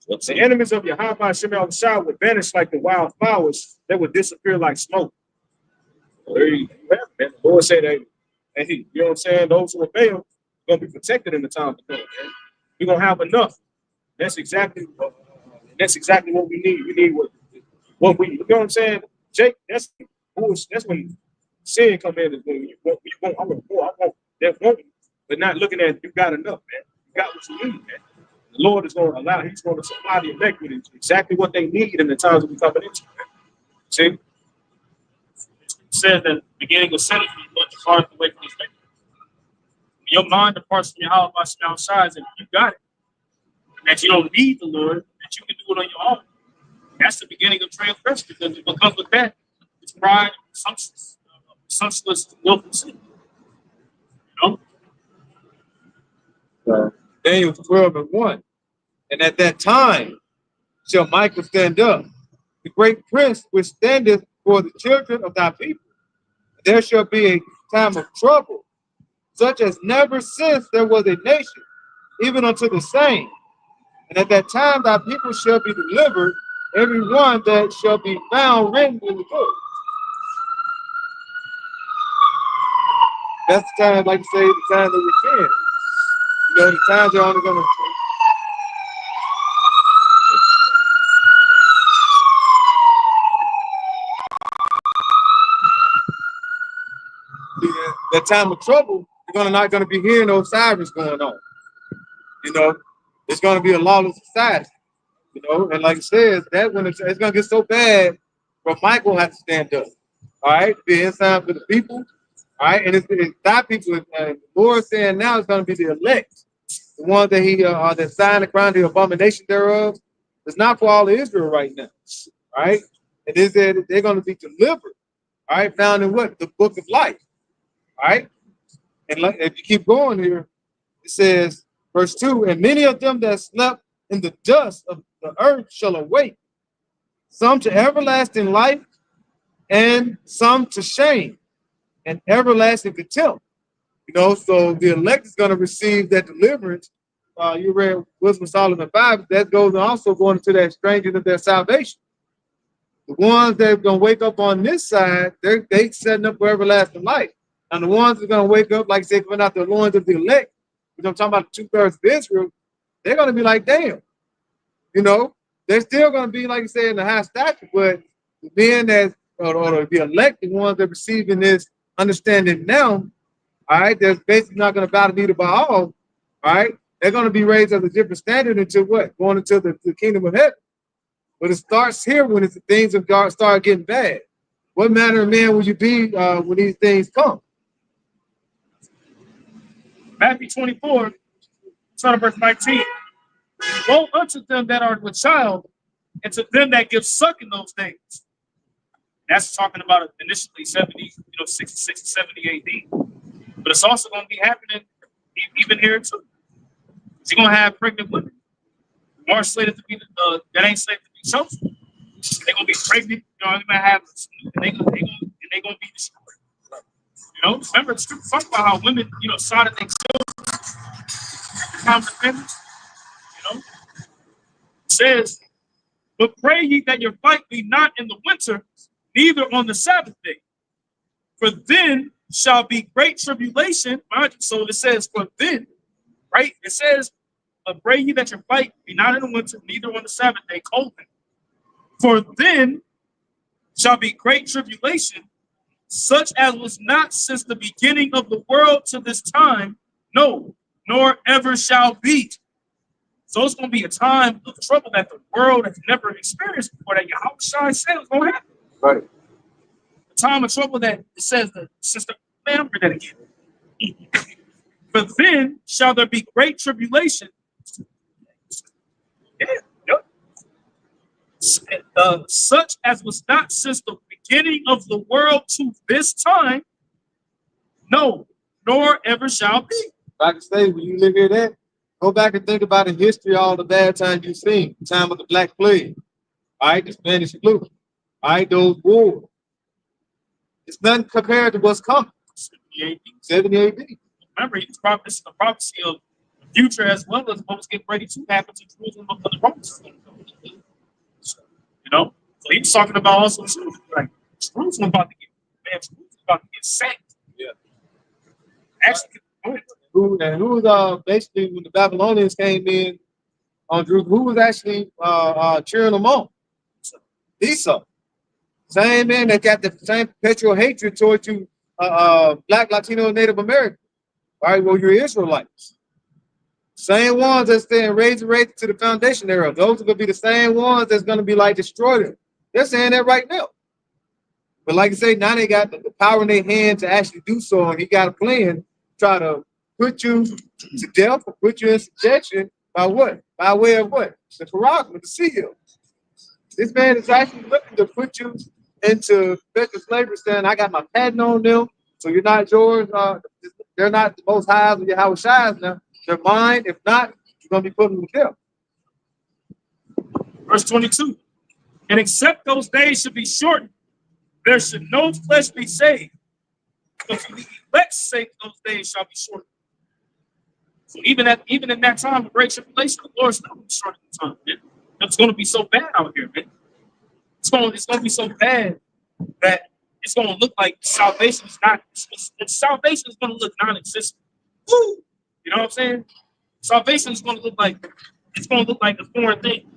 The enemies of Yahweh Shem Shah would vanish like the wild flowers. They would disappear like smoke. There you have it. The Lord said that, and you know what I'm saying? Those who obey him are going to be protected in the time to come. We're going to have enough. That's exactly what we need. We need what we, you know what I'm saying? Jake, that's when sin come in. Is when you want, I want that want, but not looking at you got enough, man. You got what you need, man. The Lord is going to allow, he's going to supply the elect with exactly what they need in the times that we're coming into. See? it says that the beginning of sin is what you hard away from his faith. Your mind departs from your house by outside, and you got it. And that you don't need the Lord, that you can do it on your own. That's the beginning of transgression, because it becomes with that. It's pride, senseless, willful sin. You know? Daniel 12:1. And at that time shall Michael stand up, the great prince which standeth for the children of thy people. There shall be a time of trouble, such as never since there was a nation, even unto the same. And at that time thy people shall be delivered, every one that shall be found written in the book. That's the time, like you say, the time that we're in. You know, the times they're only going to. That time of trouble, you're not going to be hearing those sirens going on. You know, it's going to be a lawless society. You know, and like it says, that when it's going to get so bad, where Michael has to stand up. All right, be inside for the people. All right, and it's thy people. The Lord saying now it's going to be the elect, the ones that he that sign the crown, the abomination thereof. It's not for all of Israel right now. All right, it is that they're going to be delivered. All right, found in what? The book of life. All right, and like, if you keep going here, it says, verse 2, and many of them that slept in the dust of the earth shall awake, some to everlasting life, and some to shame and everlasting contempt. You know, so the elect is going to receive that deliverance. You read Wisdom of Solomon 5, that goes also going into that stranging of their salvation. The ones that are going to wake up on this side, they setting up for everlasting life. And the ones that are going to wake up, like I say, coming out the loins of the elect, because I'm talking about 2/3 of Israel, they're going to be like, damn. You know, they're still going to be, like you say, in the high stature, but the men that, or the elect, the ones that are receiving this understanding now, all right, they're basically not going to bow the knee to Baal, all right? They're going to be raised at a different standard until what? Going into the kingdom of heaven. But it starts here when it's, things start getting bad. What manner of man will you be when these things come? Matthew 24, start of verse 19. Woe unto them that are with child, and to them that give suck in those days. That's talking about initially 66 70 AD. But it's also going to be happening even here too. You're going to have pregnant women who are slated to be that ain't slated to be chosen. They're going to be pregnant. You know, they might have, and they're going to be destroyed. You know, remember, the scripture talks about how women, you know, saw that they killed become defenders. You know, it says, but pray ye that your fight be not in the winter, neither on the Sabbath day, for then shall be great tribulation. Right? So it says, for then, right? It says, but pray ye that your fight be not in the winter, neither on the Sabbath day, colon. For then shall be great tribulation, such as was not since the beginning of the world to this time, no, nor ever shall be. So it's going to be a time of trouble that the world has never experienced before, that Yahushua said was going to happen. Right. A time of trouble that it says the sister, man, I'm read that again. But then shall there be great tribulation. Such as was not since the beginning of the world to this time, no, nor ever shall be. Like I say, when you look at that, go back and think about in history all the bad times you've seen. The time of the Black Plague, all right, the Spanish flu, all right, those wars. It's nothing compared to what's coming. 70 AD. Remember, it's the prophecy of the future as well as what was getting ready to happen to Jerusalem of the Romans. You know, so he's talking about also like Jerusalem about to get sacked. Yeah. Actually, Who was basically when the Babylonians came in on Jerusalem, who was actually cheering them on? Esau. Same man that got the same perpetual hatred towards you, Black, Latino, and Native American. All right, well, you're Israelites. Same ones that's saying raise to the foundation thereof. Those are going to be the same ones that's going to be like destroy them. They're saying that right now. But like I say, now they got the power in their hand to actually do so, and he got a plan to try to put you to death or put you in subjection by what? By way of what? The prerogative, the seal. This man is actually looking to put you into perpetual slavery, saying, I got my patent on them, so you're not yours. They're not the most high of your Yahushua now. They're mine. If not, you're going to be put in the jail. Verse 22. And except those days should be shortened, there should no flesh be saved. But for the elect's sake, those days shall be shortened. So even in that time of great tribulation, the Lord's not going to shorten the time, man. It's going to be so bad out here, man. It's going to be so bad that it's going to look like salvation is not. Salvation is going to look non-existent. Woo! You know what I'm saying? Salvation is going to look like a foreign thing.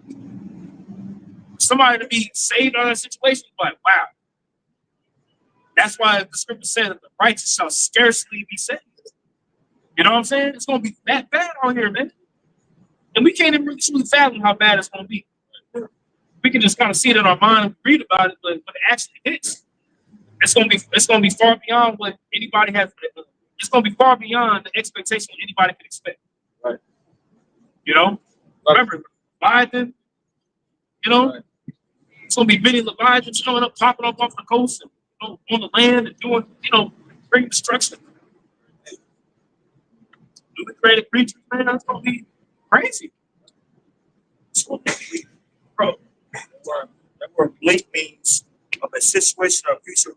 Somebody to be saved out of that situation, like wow. That's why the scripture said that the righteous shall scarcely be saved. You know what I'm saying? It's going to be that bad out here, man. And we can't even really truly fathom how bad it's going to be. We can just kind of see it in our mind and read about it, but when it actually hits, it's going to be far beyond what anybody has. It's going to be far beyond the expectation anybody can expect. Right. You know? Remember, Leviathan, you know? Right. It's going to be many Leviathans showing up, popping up off the coast and, you know, on the land and doing, you know, bring destruction. The created creatures, man, that's going to be crazy. It's going to be, bro. That word blink means of a situation or future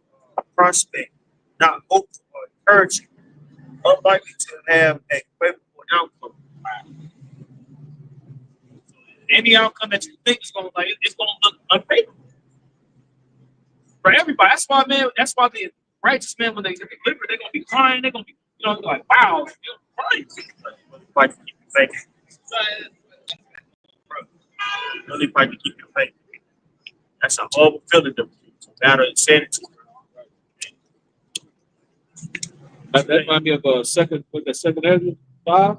prospect, not hopeful or encouraging, unlikely to have a favorable outcome. Any outcome that you think is going to it's going to look unfavorable for everybody. That's why, man. That's why the righteous man, when they get delivered, they're going to be crying. They're going to be, you know, like, wow, you're Fight to keep your faith. Really fight to keep your faith. That's a horrible feeling to battle insanity. That reminds me of the second Ezra 5.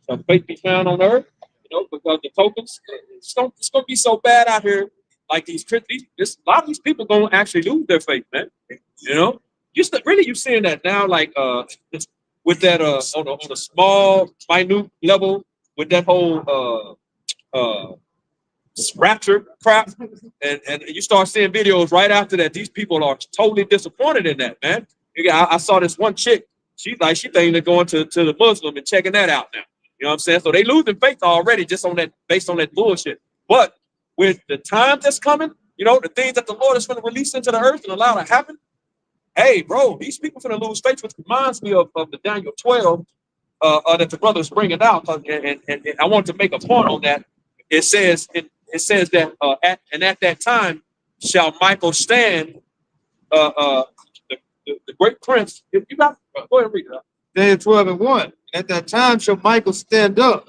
Shall faith be found on earth? You know, because the tokens, it's gonna be so bad out here. Like a lot of these people gonna actually lose their faith, man. You know, you're seeing that now, like with that on a small, minute level, with that whole rapture crap, and you start seeing videos right after that. These people are totally disappointed in that, man. I saw this one chick. She thinking of going to the Muslim and checking that out now. You know what I'm saying? So they losing faith already just on that, based on that bullshit. But with the time that's coming, you know, the things that the Lord is going to release into the earth and allow to happen. Hey, bro, these people going to lose faith, which reminds me of the Daniel 12 that the brother's bringing out. And I want to make a point on that. It says that at that time shall Michael stand, the great prince. If you got, go ahead and read it. Daniel 12:1. At that time shall Michael stand up,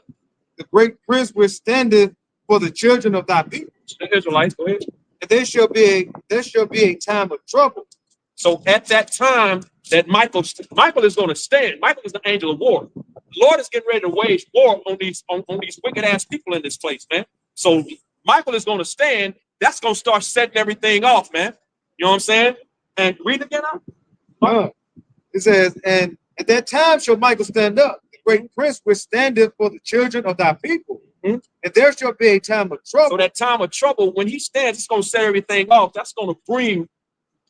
the great prince which standeth for the children of thy people. The Israelites, go ahead. And there shall be a time of trouble. So at that time that Michael is going to stand. Michael is the angel of war. The Lord is getting ready to wage war on these wicked ass people in this place, man. So Michael is going to stand. That's going to start setting everything off, man. You know what I'm saying? And read it again now. It says, and at that time shall Michael stand up, the great prince which standeth for the children of thy people. Mm-hmm. And there shall be a time of trouble. So that time of trouble, when he stands, it's going to set everything off. That's going to bring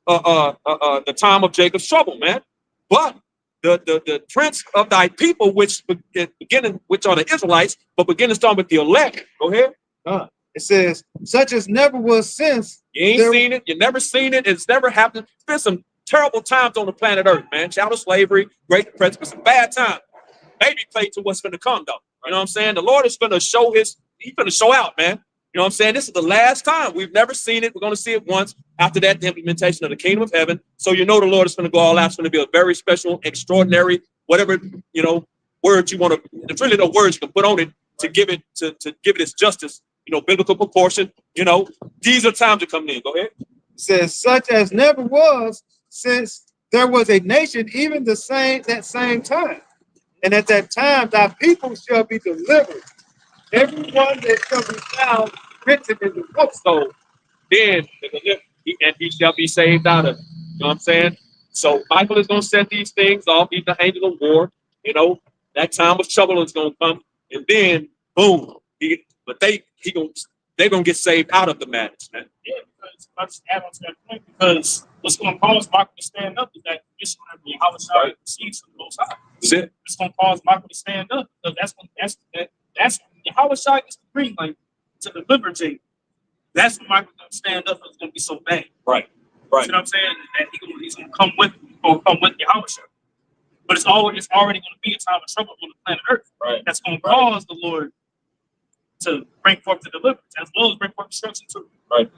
the time of Jacob's trouble, man. But the prince of thy people, which are the Israelites, but beginning starting with the elect. Go ahead. It says, such as never was since. You ain't seen it. You never seen it. It's never happened. It's been some terrible times on the planet Earth, man. Chattel slavery, great depression, it's a bad time. Maybe play to what's going to come, though. You know what I'm saying? The Lord is going to show he's going to show out, man. You know what I'm saying? This is the last time. We've never seen it. We're going to see it once. After that, the implementation of the kingdom of heaven. So you know the Lord is going to go all out. It's going to be a very special, extraordinary, whatever, you know, words you want to, there's really no words you can put on it to give it its justice, you know, biblical proportion. You know, these are times to come in. Go ahead. It says, such as never was since there was a nation, even that same time. And at that time, thy people shall be delivered. Everyone that shall be found written in the book. So then, he shall be saved out of it. You know what I'm saying? So Michael is going to set these things off. He's the angel of war. You know, that time of trouble is going to come. And then, boom. They're going to get saved out of the madness, man. Yeah, because I just add on to that point, because what's going to cause Michael to stand up is that mission of Yahweh receives from the Most High. That's it. It's going to cause Michael to stand up, because that's Yahweh gets the green light to deliver Jacob. That's when Michael's gonna stand up and it's gonna be so bad. Right. You know what I'm saying? That he's gonna come with Yahushua. But it's already gonna be a time of trouble on the planet Earth. Right. That's gonna cause the Lord to bring forth the deliverance as well as bring forth destruction too. Right.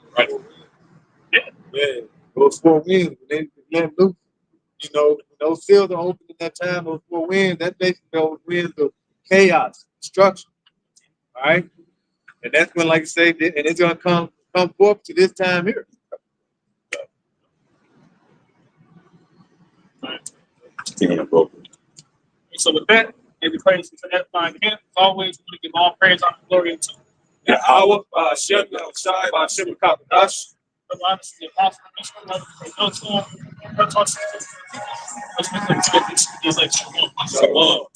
Yeah, those four winds, when they let loose, you know, when those seals are open in that time, those four winds, that's basically those winds of chaos, destruction. All right? And that's when, like I say, and it's gonna come forth to this time here. So with that, give you praise for that fine camp. As always, we want to give all praise, honor, and glory to Yahweh, Shem, Shai, Shem, Kapadash. the honest, the apostle, the Shalom.